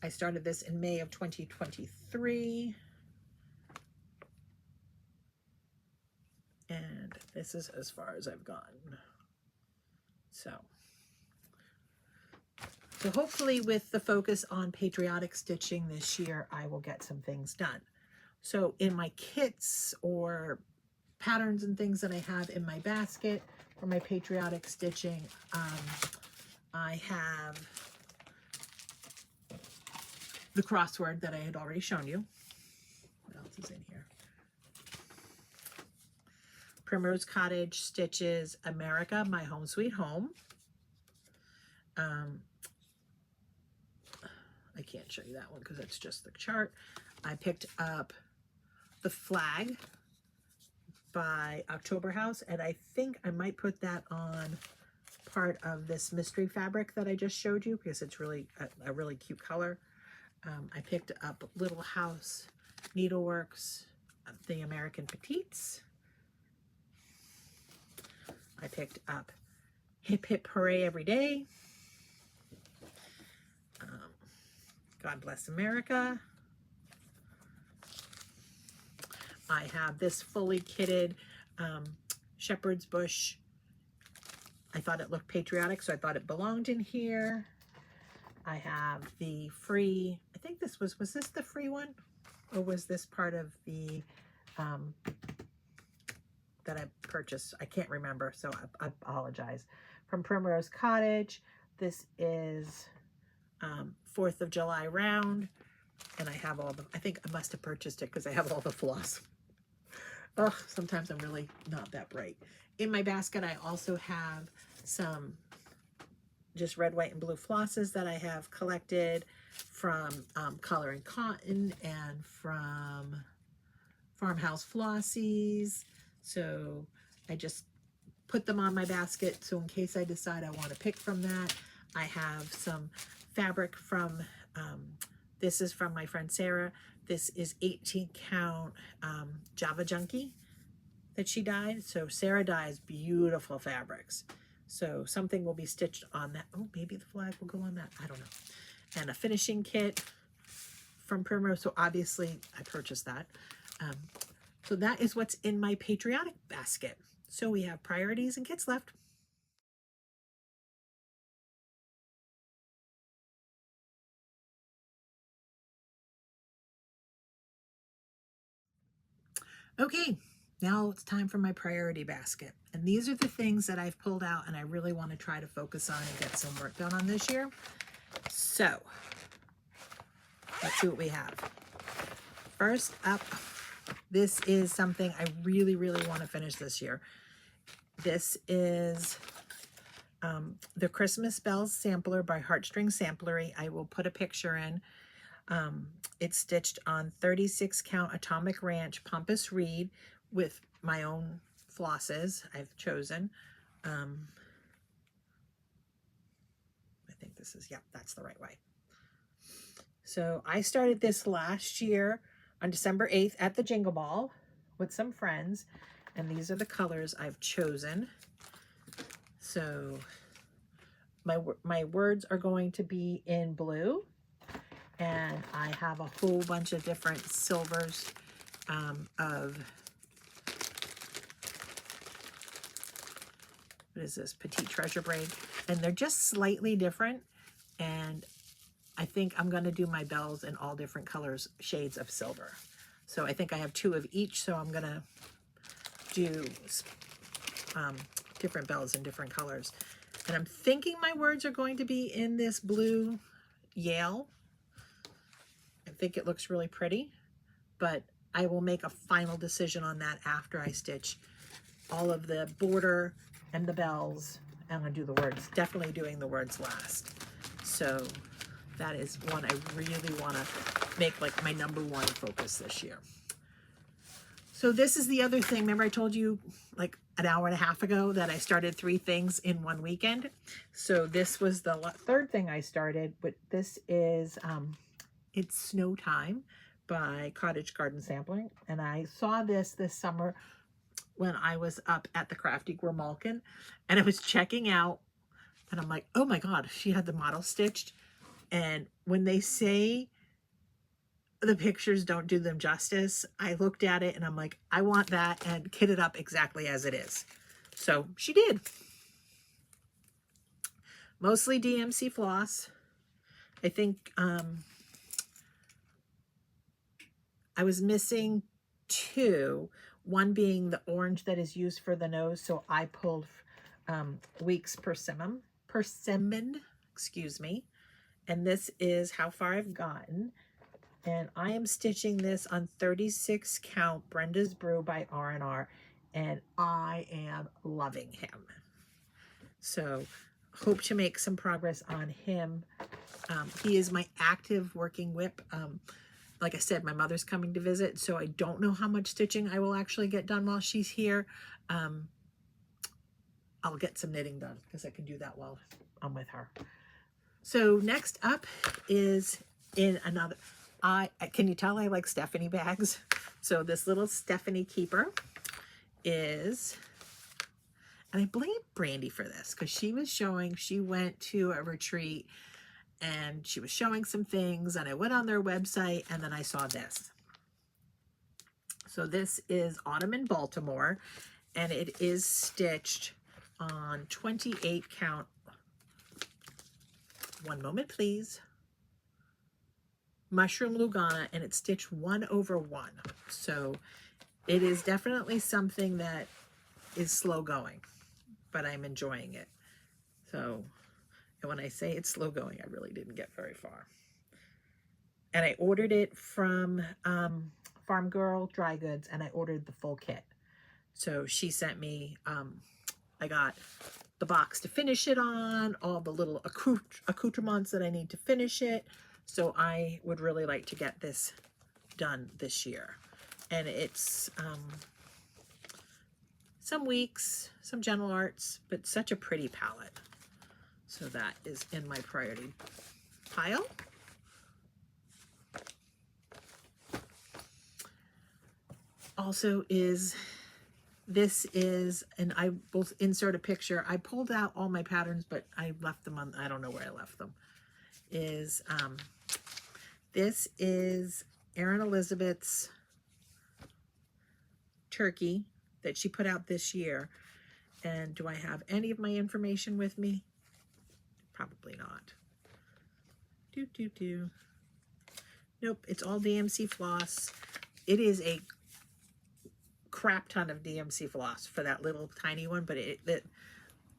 I started this in May of 2023. And this is as far as I've gotten. So hopefully with the focus on patriotic stitching this year, I will get some things done. So in my kits or patterns and things that I have in my basket for my patriotic stitching, I have the crossword that I had already shown you. What else is in here? Primrose Cottage Stitches America, My Home Sweet Home. I can't show you that one because it's just the chart. I picked up The Flag by October House, and I think I might put that on part of this mystery fabric that I just showed you because it's really a really cute color. I picked up Little House Needleworks, The American Petites. I picked up Hip Hip Hooray Every Day. God Bless America. I have this fully kitted Shepherd's Bush. I thought it looked patriotic, so I thought it belonged in here. I have the free, I think this was this the free one? Or was this part of the, that I purchased? I can't remember, so I apologize. From Primrose Cottage, this is 4th of July round, and I have all the, I think I must have purchased it because I have all the floss. Ugh, sometimes I'm really not that bright. In my basket, I also have some just red, white, and blue flosses that I have collected from Color and Cotton and from Farmhouse Flossies. So I just put them on my basket. So in case I decide I want to pick from that, I have some fabric from This is from my friend Sarah. This is 18 count Java Junkie that she dyed. So Sarah dyes beautiful fabrics. So something will be stitched on that. Oh, maybe the flag will go on that. I don't know. And a finishing kit from Primrose. So obviously I purchased that. So that is what's in my patriotic basket. So we have priorities and kits left. Okay, now it's time for my priority basket. And these are the things that I've pulled out and I really want to try to focus on and get some work done on this year. So let's see what we have. First up, this is something I really, really want to finish this year. This is the Christmas Bells Sampler by Heartstring Samplery. I will put a picture in. It's stitched on 36 count Atomic Ranch Pampas Reed with my own flosses I've chosen. I think this is, yep, that's the right way. So I started this last year on December 8th at the Jingle Ball with some friends, and these are the colors I've chosen. So my words are going to be in blue, and I have a whole bunch of different silvers of, what is this, Petite Treasure Braid, and they're just slightly different, and I think I'm going to do my bells in all different colors, shades of silver. So I think I have 2 of each, so I'm going to do different bells in different colors. And I'm thinking my words are going to be in this blue Yale. I think it looks really pretty, but I will make a final decision on that after I stitch all of the border and the bells. I'm going to do the words, definitely doing the words last. So that is one I really want to make like my #1 focus this year. So this is the other thing. Remember I told you like an hour and a half ago that I started 3 things in one weekend. So this was the third thing I started, but this is, it's Snow Time by Cottage Garden Sampling. And I saw this summer when I was up at the Crafty Grimalkin, and I was checking out, and I'm like, oh my God, she had the model stitched. And when they say the pictures don't do them justice, I looked at it and I'm like, I want that and kit it up exactly as it is. So she did. Mostly DMC floss. I think I was missing 2, one being the orange that is used for the nose. So I pulled Weeks Persimmon, excuse me. And this is how far I've gotten. And I am stitching this on 36 count Brenda's Brew by R&R, and I am loving him. So hope to make some progress on him. He is my active working whip. Like I said, my mother's coming to visit, so I don't know how much stitching I will actually get done while she's here. I'll get some knitting done because I can do that while I'm with her. So next up is in another, can you tell I like Stephanie bags? So this little Stephanie Keeper is, and I blame Brandy for this because she was showing, she went to a retreat and she was showing some things, and I went on their website and then I saw this. So this is Autumn in Baltimore, and it is stitched on 28 count. One moment, please. Mushroom Lugana, and it's stitched 1/1. So it is definitely something that is slow going, but I'm enjoying it. So, and when I say it's slow going, I really didn't get very far. And I ordered it from Farm Girl Dry Goods, and I ordered the full kit. So she sent me, I got the box to finish it on, all the little accoutrements that I need to finish it. So I would really like to get this done this year. And it's some weeks, some General Arts, but such a pretty palette. So that is in my priority pile. also is, this is, and I will insert a picture. I pulled out all my patterns, but I left them on, I don't know where I left them. This is Erin Elizabeth's turkey that she put out this year. And do I have any of my information with me? Probably not. Nope, it's all DMC floss. It is a crap ton of DMC floss for that little tiny one, but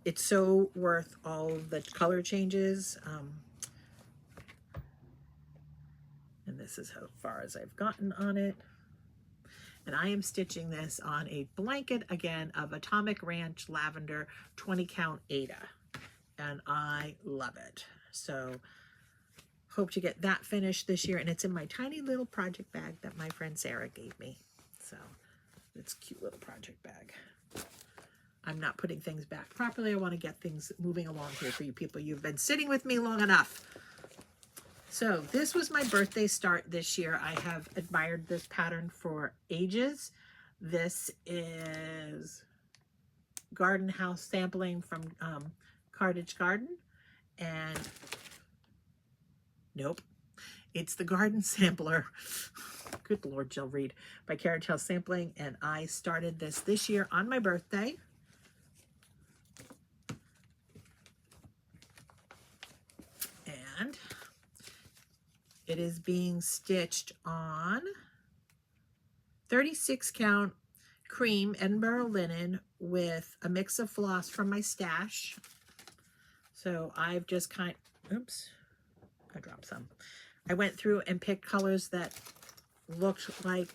it's so worth all the color changes. And this is how far as I've gotten on it. And I am stitching this on a blanket again of Atomic Ranch Lavender 20 count Aida. And I love it. So hope to get that finished this year. And it's in my tiny little project bag that my friend Sarah gave me. So it's a cute little project bag. I'm not putting things back properly. I want to get things moving along here for you people. You've been sitting with me long enough. So this was my birthday start this year. I have admired this pattern for ages. This is Garden House sampling from Cartage Garden. And nope, it's the Garden Sampler. Good Lord, Jill Reed, by Carriage House Sampling. And I started this year on my birthday. And it is being stitched on 36 count cream Edinburgh linen with a mix of floss from my stash. So I've just oops, I dropped some. I went through and picked colors that looked like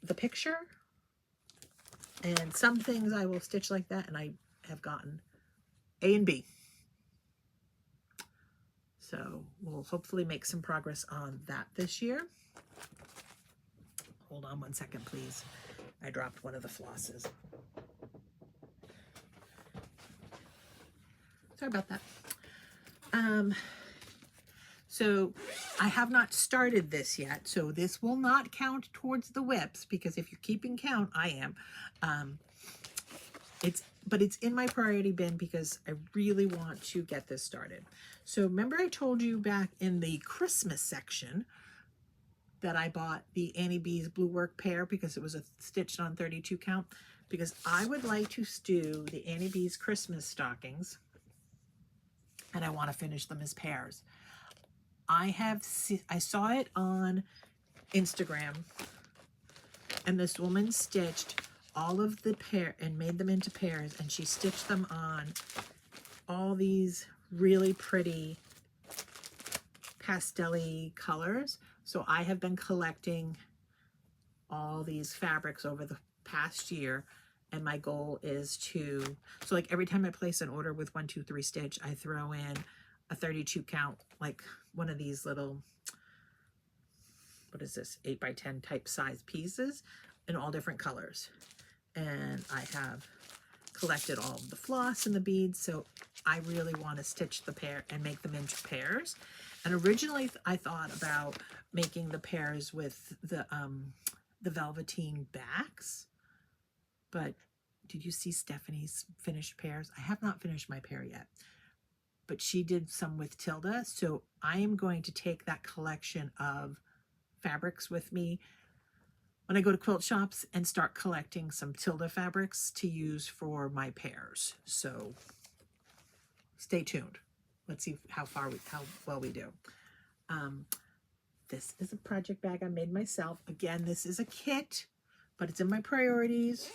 the picture. And some things I will stitch like that, and I have gotten A and B. So we'll hopefully make some progress on that this year. Hold on one second, please. I dropped one of the flosses. Sorry about that. So I have not started this yet, so this will not count towards the whips, because if you're keeping count, I am. But it's in my priority bin because I really want to get this started. So remember I told you back in the Christmas section that I bought the Annie B's Blue Work pair because it was stitched on 32 count, because I would like to do the Annie B's Christmas stockings, and I want to finish them as pairs. I saw it on Instagram, and this woman stitched all of the pair and made them into pairs, and she stitched them on all these really pretty pastel-y colors. So I have been collecting all these fabrics over the past year, and my goal is to, so like every time I place an order with 1, 2, 3 stitch, I throw in a 32 count, like one of these little, what is this, 8 by 10 type size pieces in all different colors. And I have collected all of the floss and the beads, so I really want to stitch the pair and make them into pairs. And originally I thought about making the pairs with the velveteen backs, but did you see Stephanie's finished pairs? I have not finished my pair yet, but she did some with Tilda, so I am going to take that collection of fabrics with me when I go to quilt shops and start collecting some Tilda fabrics to use for my pairs. So stay tuned. Let's see how well we do. This is a project bag I made myself. Again, this is a kit, but it's in my priorities.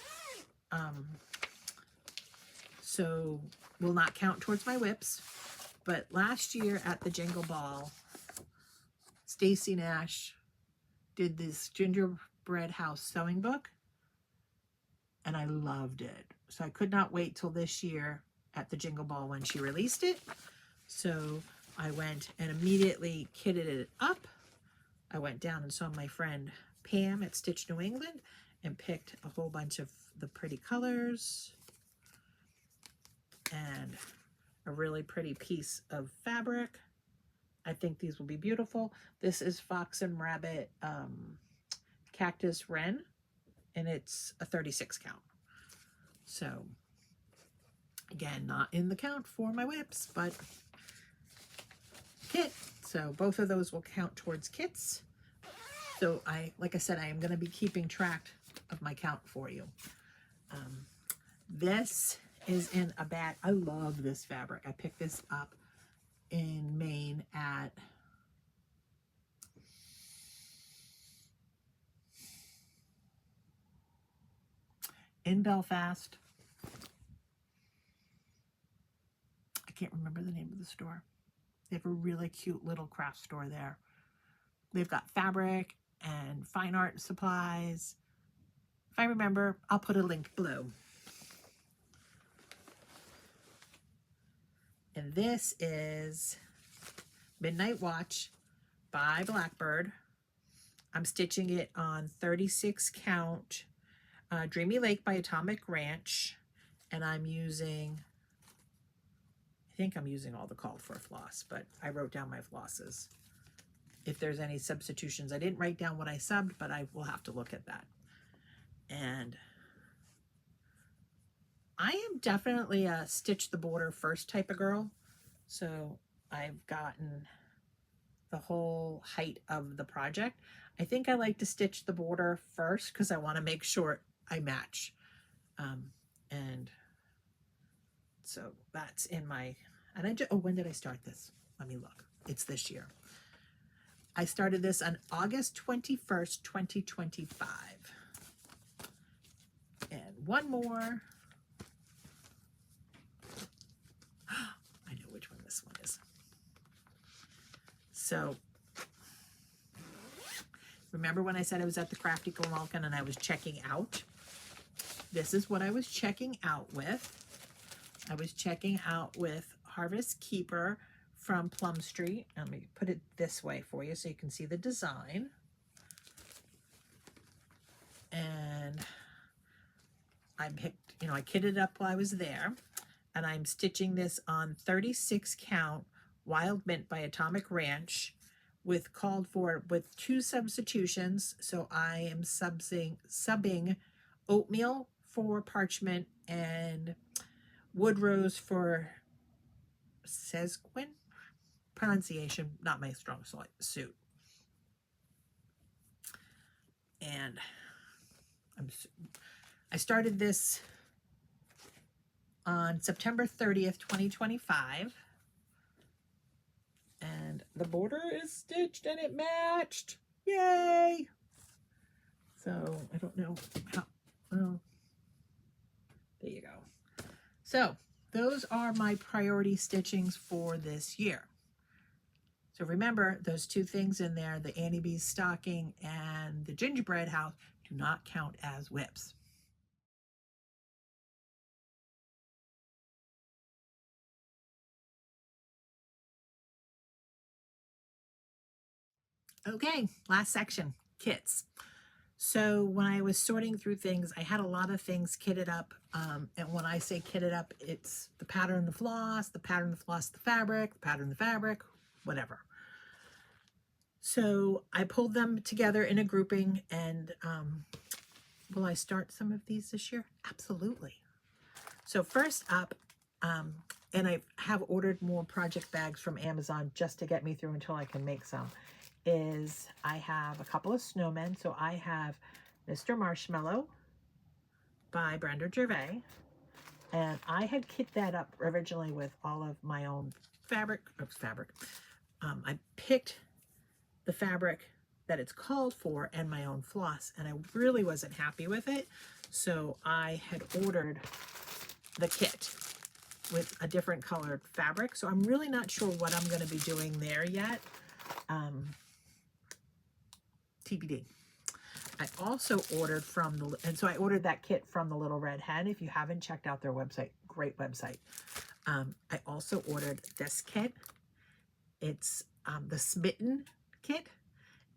So will not count towards my whips. But last year at the Jingle Ball, Stacy Nash did this gingerbread house sewing book, and I loved it. So I could not wait till this year at the Jingle Ball when she released it. So I went and immediately kitted it up. I went down and saw my friend Pam at Stitch New England and picked a whole bunch of the pretty colors and a really pretty piece of fabric. I think these will be beautiful. This is Fox and Rabbit Cactus Wren. and it's a 36 count. So again, not in the count for my whips, but kit. So both of those will count towards kits. So like I said, I am going to be keeping track of my count for you. This is in a bag. I love this fabric. I picked this up in Maine in Belfast. I can't remember the name of the store. They have a really cute little craft store there. They've got fabric and fine art supplies. If I remember, I'll put a link below. And this is Midnight Watch by Blackbird. I'm stitching it on 36 count Dreamy Lake by Atomic Ranch. And I'm using, I think I'm using all the called for floss, but I wrote down my flosses. If there's any substitutions, I didn't write down what I subbed, but I will have to look at that. And I am definitely a stitch the border first type of girl. So I've gotten the whole height of the project. I think I like to stitch the border first because I want to make sure I match. And so that's in my, and oh, when did I start this? Let me look. It's this year. I started this on August 21st, 2025. And one more. I know which one this one is. So, remember when I said I was at the Crafty Glamolkin and I was checking out? This is what I was checking out with. I was checking out with Harvest Keeper from Plum Street. Let me put it this way for you so you can see the design. And I picked, I kitted up while I was there. And I'm stitching this on 36 count Wild Mint by Atomic Ranch with with 2 substitutions. So I am subbing oatmeal for parchment and wood rose for sesquin. Pronunciation, not my strong suit. And I started this on September 30th, 2025. And the border is stitched and it matched. Yay! So I don't know how, well, there you go. So those are my priority stitchings for this year. So remember, those 2 things in there, the Annie B's stocking and the gingerbread house, do not count as whips. Okay, last section, kits. So when I was sorting through things, I had a lot of things kitted up. And when I say kitted up, it's the pattern, the floss, the pattern, the floss, the fabric, the pattern, the fabric, whatever. So I pulled them together in a grouping, and will I start some of these this year? Absolutely. So first up, and I have ordered more project bags from Amazon just to get me through until I can make some, is I have a couple of snowmen. So I have Mr. Marshmallow by Brenda Gervais. And I had kit that up originally with all of my own fabric. I picked the fabric that it's called for and my own floss, and I really wasn't happy with it. So I had ordered the kit with a different colored fabric. So I'm really not sure what I'm going to be doing there yet. TBD. I also ordered and so I ordered that kit from the Little Red Hen. If you haven't checked out their website, great website. I also ordered this kit. It's the Smitten kit,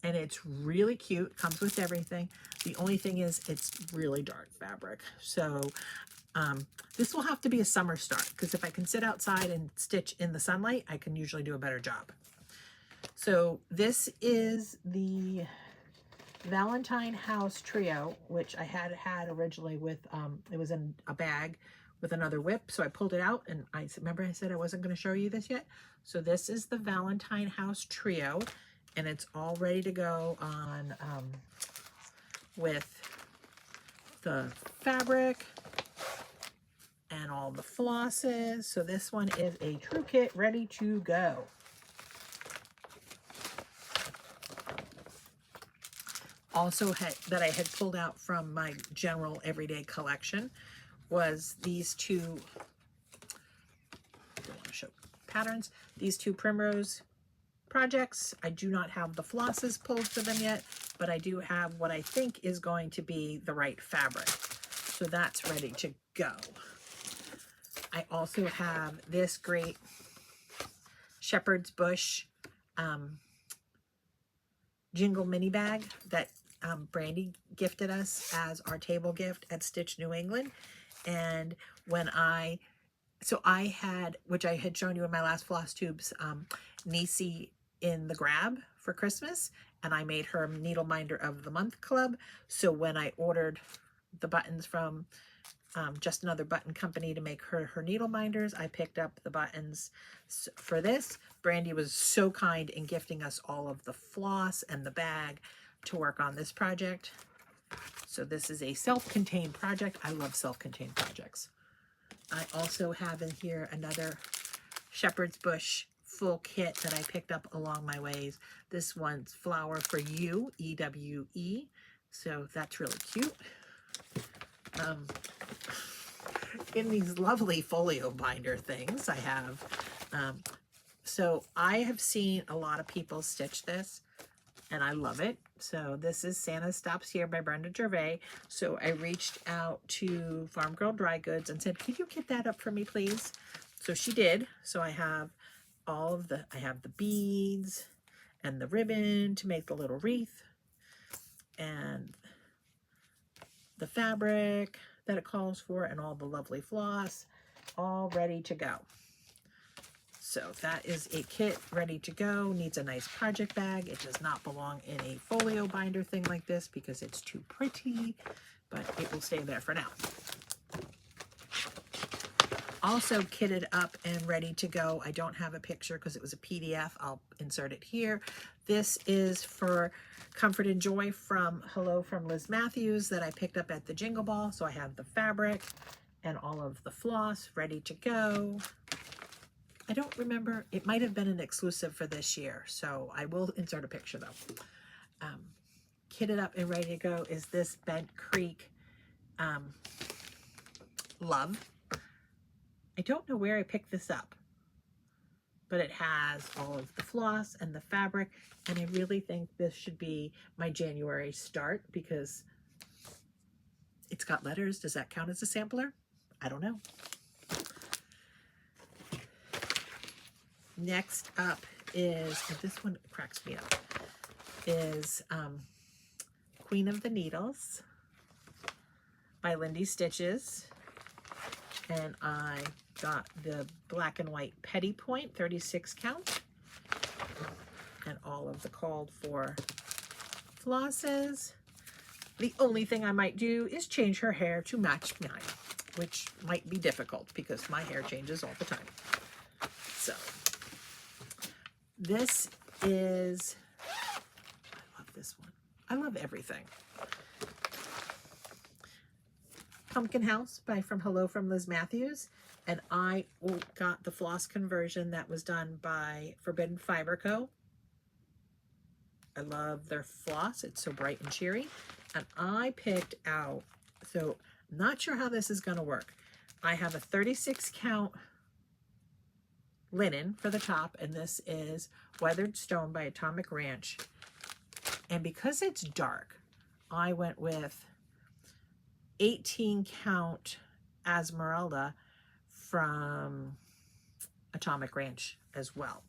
and it's really cute. Comes with everything. The only thing is it's really dark fabric. So this will have to be a summer start, because if I can sit outside and stitch in the sunlight, I can usually do a better job. So this is the Valentine House Trio, which I had originally with, it was in a bag with another whip. So I pulled it out, and remember I said I wasn't going to show you this yet. So this is the Valentine House Trio, and it's all ready to go on with the fabric and all the flosses. So this one is a true kit ready to go. Also that I had pulled out from my general everyday collection was these two, I want to show patterns, these two Primrose projects. I do not have the flosses pulled for them yet, but I do have what I think is going to be the right fabric. So that's ready to go. I also have this great Shepherd's Bush jingle mini bag that Brandy gifted us as our table gift at Stitch New England. And when I had, which I had shown you in my last Floss Tubes, Niecy in the Grab for Christmas, and I made her Needle Minder of the Month Club. So when I ordered the buttons from Just Another Button Company to make her needle minders, I picked up the buttons for this. Brandy was so kind in gifting us all of the floss and the bag to work on this project. So this is a self-contained project. I love self-contained projects. I also have in here another Shepherd's Bush full kit that I picked up along my ways. This one's Flower for You, EWE. So that's really cute. In these lovely folio binder things I have. So I have seen a lot of people stitch this, and I love it. So this is Santa Stops Here by Brenda Gervais. So I reached out to Farm Girl Dry Goods and said, could you get that up for me, please? So she did. So I have all of the, I have the beads and the ribbon to make the little wreath and the fabric that it calls for and all the lovely floss all ready to go. So that is a kit ready to go. Needs a nice project bag. It does not belong in a folio binder thing like this because it's too pretty, but it will stay there for now. Also kitted up and ready to go. I don't have a picture because it was a PDF. I'll insert it here. This is for Comfort and Joy from Hello from Liz Matthews that I picked up at the Jingle Ball. So I have the fabric and all of the floss ready to go. I don't remember, it might have been an exclusive for this year, so I will insert a picture though. Kitted up and ready to go is this Bent Creek Love. I don't know where I picked this up, but it has all of the floss and the fabric, and I really think this should be my January start because it's got letters. Does that count as a sampler? I don't know. Next up is, and this one cracks me up, is Queen of the Needles by Lindy Stitches. And I got the black and white Petty Point 36 count and all of the called for flosses. The only thing I might do is change her hair to match mine, which might be difficult because my hair changes all the time. So this is, I love this one. I love everything. Pumpkin House by Hello from Liz Matthews. And I got the floss conversion that was done by Forbidden Fiber Co. I love their floss. It's so bright and cheery. And I picked out, so I'm not sure how this is going to work. I have a 36 count linen for the top, and this is Weathered Stone by Atomic Ranch. And because it's dark, I went with 18 count Esmeralda from Atomic Ranch as well.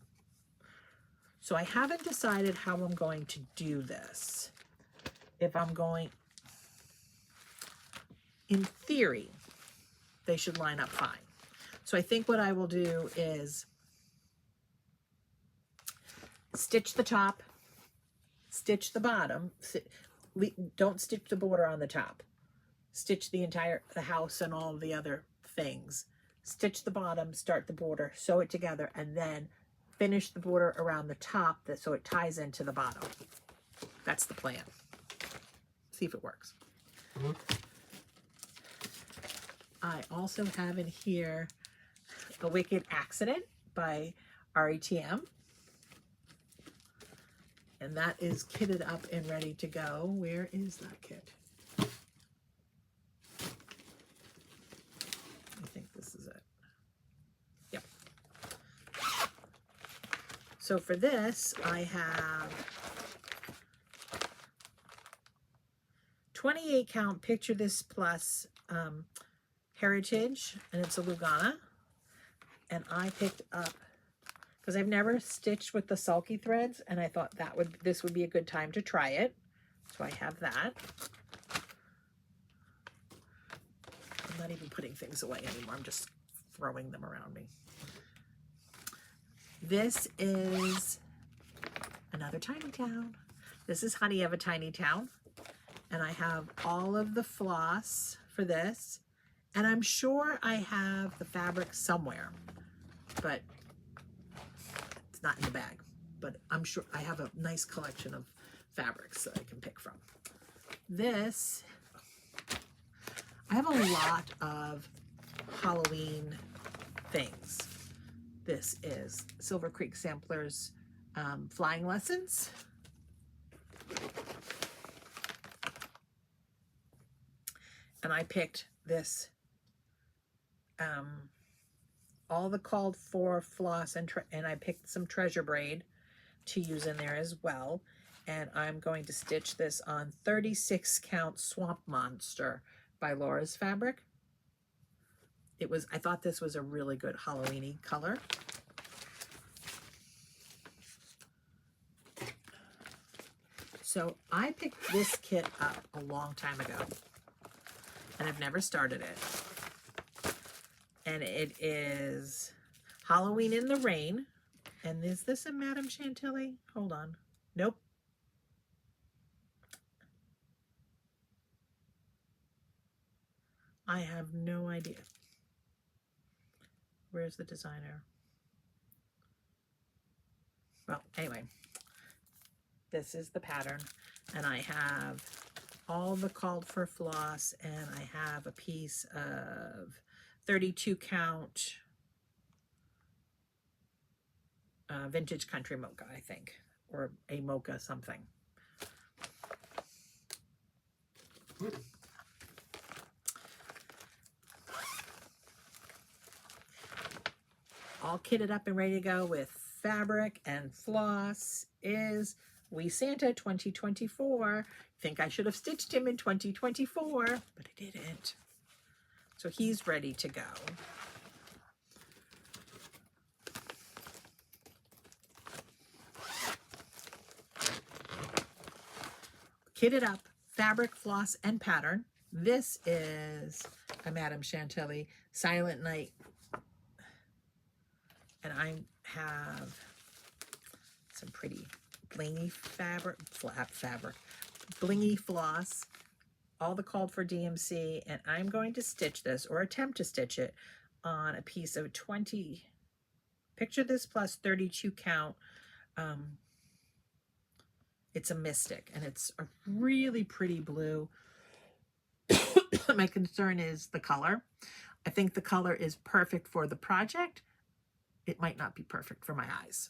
So I haven't decided how I'm going to do this. If I'm going, in theory, they should line up fine. So I think what I will do is stitch the top, stitch the bottom, don't stitch the border on the top. Stitch the house and all the other things. Stitch the bottom, start the border, sew it together, and then finish the border around the top so it ties into the bottom. That's the plan. See if it works. I also have in here A Wicked Accident by RETM. And that is kitted up and ready to go. Where is that kit? I think this is it. Yep. So for this, I have 28 count Picture This Plus Heritage, and it's a Lugana. And I picked up, because I've never stitched with the sulky threads, and I thought this would be a good time to try it. So I have that. I'm not even putting things away anymore. I'm just throwing them around me. This is another Tiny Town. This is Honey of a Tiny Town. And I have all of the floss for this. And I'm sure I have the fabric somewhere, but it's not in the bag. But I'm sure I have a nice collection of fabrics that I can pick from. This, I have a lot of Halloween things. This is Silver Creek Samplers Flying Lessons. And I picked this, all the called for floss, and I picked some treasure braid to use in there as well. And I'm going to stitch this on 36 count Swamp Monster by Laura's Fabric. I thought this was a really good Halloween-y color. So I picked this kit up a long time ago, and I've never started it. And it is Halloween in the Rain. And is this a Madame Chantilly? Hold on. Nope. I have no idea. Where's the designer? Well, anyway, this is the pattern. And I have all the called for floss, and I have a piece of 32 count vintage country mocha, I think, or a mocha something. All kitted up and ready to go with fabric and floss is Wee Santa 2024. Think I should have stitched him in 2024, but I didn't. So he's ready to go. Kitted up, fabric, floss, and pattern. This is a Madame Chantilly Silent Night. And I have some pretty blingy blingy floss, all the called for DMC, and I'm going to stitch this, or attempt to stitch it, on a piece of 20, Picture This Plus 32 count. It's a Mystic, and it's a really pretty blue. My concern is the color. I think the color is perfect for the project. It might not be perfect for my eyes.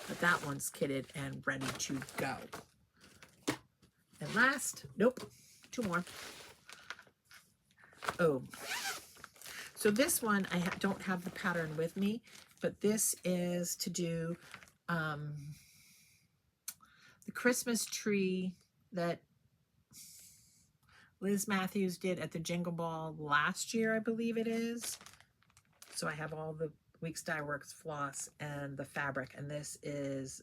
But that one's kitted and ready to go. And last, nope, two more. Oh, so this one, I don't have the pattern with me, but this is to do the Christmas tree that Liz Matthews did at the Jingle Ball last year, I believe it is. So I have all the Weeks Dye Works floss and the fabric, and this is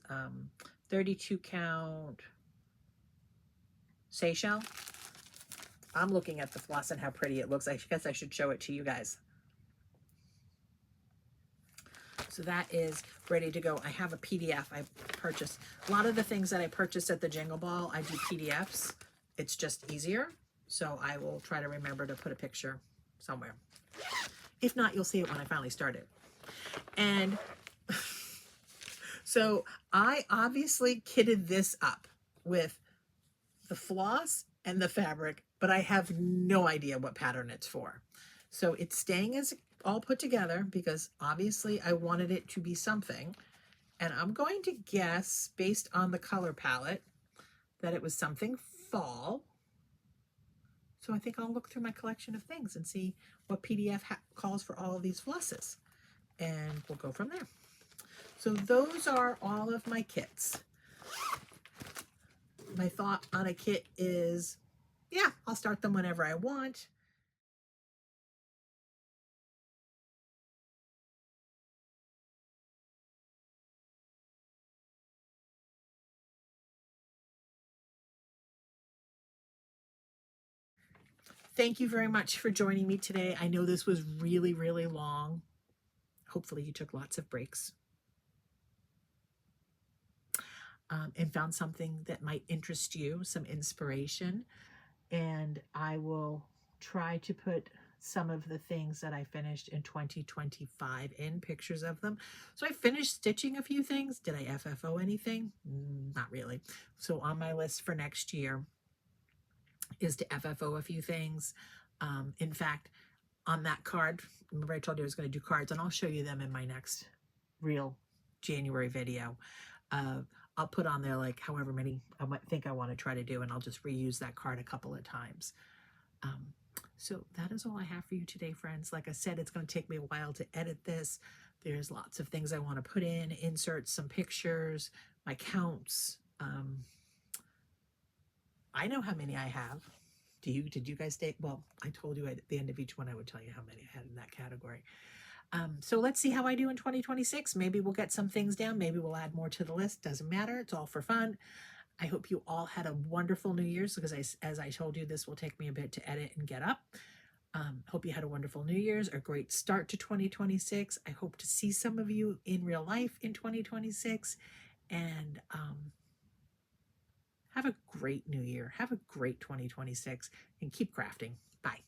32 count Seychelles. I'm looking at the floss and how pretty it looks. I guess I should show it to you guys. So that is ready to go. I have a PDF I purchased. A lot of the things that I purchased at the Jingle Ball, I do PDFs. It's just easier. So I will try to remember to put a picture somewhere. If not, you'll see it when I finally start it. And so I obviously kitted this up with the floss and the fabric, but I have no idea what pattern it's for. So it's staying as all put together because obviously I wanted it to be something. And I'm going to guess, based on the color palette, that it was something fall. So I think I'll look through my collection of things and see what PDF calls for all of these flosses. And we'll go from there. So those are all of my kits. My thought on a kit is, yeah, I'll start them whenever I want. Thank you very much for joining me today. I know this was really, really long. Hopefully you took lots of breaks and found something that might interest you, some inspiration. And I will try to put some of the things that I finished in 2025 in pictures of them. So I finished stitching a few things. Did I FFO anything? Not really. So on my list for next year is to FFO a few things. In fact, on that card, remember I told you I was going to do cards, and I'll show you them in my next real January video. I'll put on there like however many I might think I want to try to do, and I'll just reuse that card a couple of times. So that is all I have for you today, friends. Like I said, it's going to take me a while to edit this. There's lots of things I want to put in, insert some pictures, my counts. I know how many I have. Did you guys stay? Well, I told you at the end of each one, I would tell you how many I had in that category. So let's see how I do in 2026. Maybe we'll get some things down. Maybe we'll add more to the list. Doesn't matter. It's all for fun. I hope you all had a wonderful New Year's because as I told you, this will take me a bit to edit and get up. Hope you had a wonderful New Year's, a great start to 2026. I hope to see some of you in real life in 2026. And have a great New Year. Have a great 2026 and keep crafting. Bye.